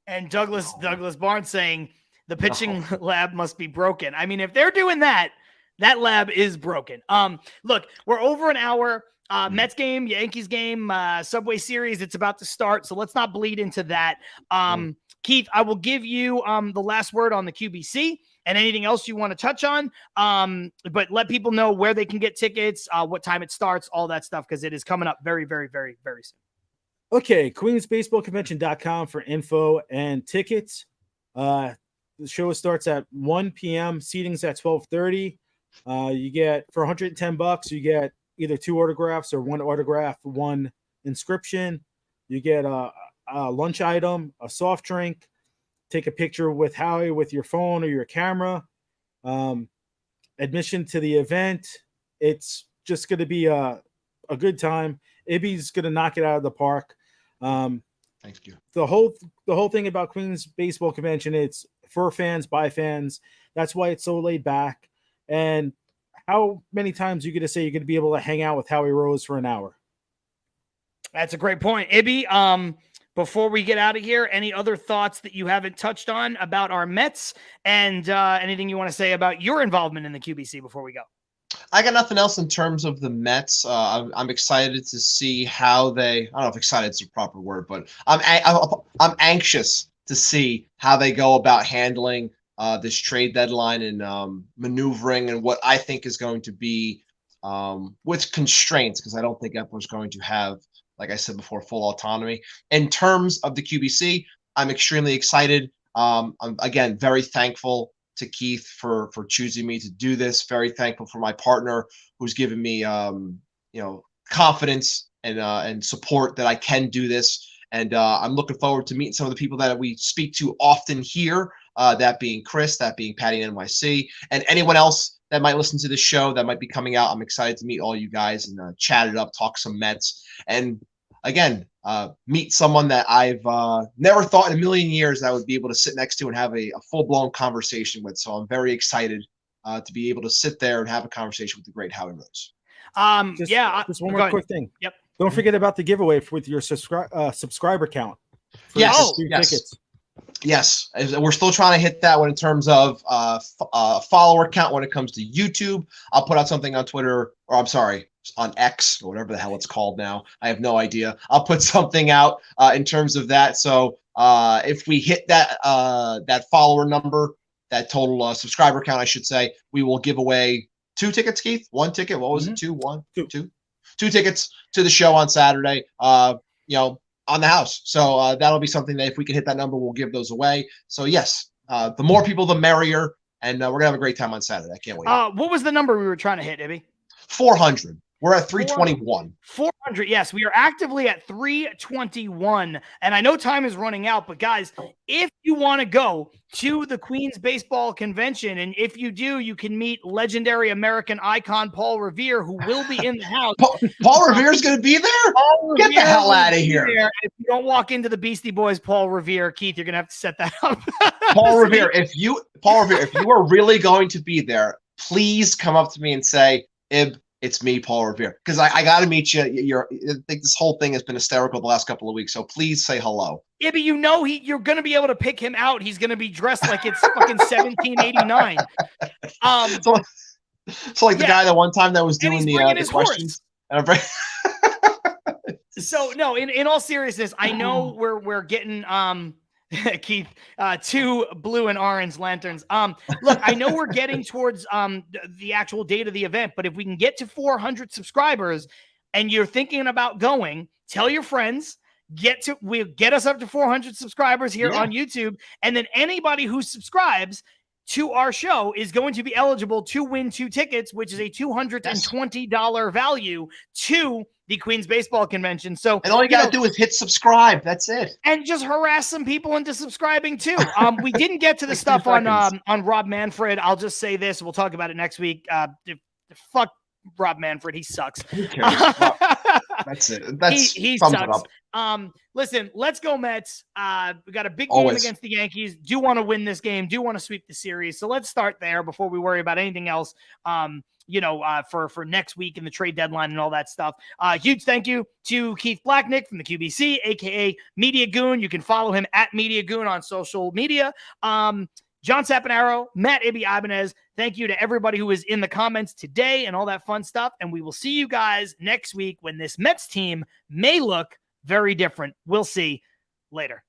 Speaker 1: And Douglas Barnes saying the pitching lab must be broken. I mean, if they're doing that, that lab is broken. Look, we're over an hour. Mets game, Yankees game, Subway Series, it's about to start, so let's not bleed into that. Keith, I will give you the last word on the QBC and anything else you want to touch on. But let people know where they can get tickets, what time it starts, all that stuff, because it is coming up very, very, very, very soon.
Speaker 3: Okay, queensbaseballconvention.com for info and tickets. The show starts at 1 p.m. Seating's at 12:30. You get, for $110, you get either 2 autographs or 1 autograph, 1 inscription. You get a lunch item, a soft drink, take a picture with Howie with your phone or your camera. Admission to the event. It's just going to be a good time. Ibby's going to knock it out of the park.
Speaker 4: Thank you.
Speaker 3: The whole thing about Queens Baseball Convention, it's for fans, by fans. That's why it's so laid back. And how many times are you going to say you're going to be able to hang out with Howie Rose for an hour?
Speaker 1: That's a great point. Ibby, before we get out of here, any other thoughts that you haven't touched on about our Mets, and anything you want to say about your involvement in the QBC before we go?
Speaker 4: I got nothing else in terms of the Mets. I'm excited to see how they. I don't know if excited is the proper word, but I'm anxious to see how they go about handling this trade deadline and maneuvering and what I think is going to be with constraints, because I don't think Epler's going to have, like I said before, full autonomy. In terms of the QBC, I'm extremely excited. I'm, again, very thankful to Keith for choosing me to do this. Very thankful for my partner who's given me, confidence and support that I can do this. And I'm looking forward to meeting some of the people that we speak to often here, that being Chris, that being Patty NYC, and anyone else that might listen to this show that might be coming out. I'm excited to meet all you guys and chat it up, talk some Mets, and again, meet someone that I've never thought in a million years that I would be able to sit next to and have a full-blown conversation with. So I'm very excited to be able to sit there and have a conversation with the great Howie Rose.
Speaker 3: Just one more quick thing.
Speaker 1: Yep.
Speaker 3: Don't forget about the giveaway with your subscriber count.
Speaker 4: Yes.
Speaker 3: Tickets.
Speaker 4: Yes, we're still trying to hit that one in terms of follower count when it comes to YouTube. I'll put out something on Twitter, or I'm sorry, on X, or whatever the hell it's called now. I have no idea. I'll put something out in terms of that. So if we hit that follower number, that total subscriber count, I should say, we will give away 2 tickets, Keith. 1 ticket. What was it? 2 tickets to the show on Saturday. On the house. So that'll be something that if we can hit that number, we'll give those away. So yes, the more people, the merrier. and we're gonna have a great time on Saturday. I can't wait.
Speaker 1: What was the number we were trying to hit, Ibby?
Speaker 4: 400. We're at 321.
Speaker 1: 400. Yes, we are actively at 321. And I know time is running out, but guys, if you want to go to the Queens Baseball Convention, and if you do, you can meet legendary American icon Paul Revere, who will be in the house.
Speaker 4: Paul Revere's going to be there? Get the hell out of here.
Speaker 1: If you don't walk into the Beastie Boys Paul Revere, Keith, you're going to have to set that up.
Speaker 4: Paul Revere, if you are really going to be there, please come up to me and say, Ib, it's me, Paul Revere, because I got to meet you. I think this whole thing has been hysterical the last couple of weeks, so please say hello.
Speaker 1: Yeah, but you're going to be able to pick him out. He's going to be dressed like it's fucking 1789.
Speaker 4: So like the guy that one time that was doing the questions.
Speaker 1: So no, in all seriousness, I know we're getting Keith, 2 blue and orange lanterns. Look, I know we're getting towards the actual date of the event, but if we can get to 400 subscribers and you're thinking about going, tell your friends, get us up to 400 subscribers here on YouTube. And then anybody who subscribes to our show is going to be eligible to win 2 tickets, which is a $220 value to the Queens Baseball Convention. So,
Speaker 4: and all you gotta do is hit subscribe. That's it.
Speaker 1: And just harass some people into subscribing too. We didn't get to the stuff on Rob Manfred. I'll just say this. We'll talk about it next week. Fuck Rob Manfred. He sucks.
Speaker 4: Who cares? That's it.
Speaker 1: He sucks. Listen, let's go Mets. We got a big game against the Yankees. Do want to win this game. Do want to sweep the series. So let's start there before we worry about anything else. For next week and the trade deadline and all that stuff. Huge thank you to Keith Blacknick from the QBC, aka Media Goon. You can follow him at Media Goon on social media. John Sapanaro, Matt Ibby Ibanez. Thank you to everybody who was in the comments today and all that fun stuff. And we will see you guys next week when this Mets team may look very different. We'll see. Later.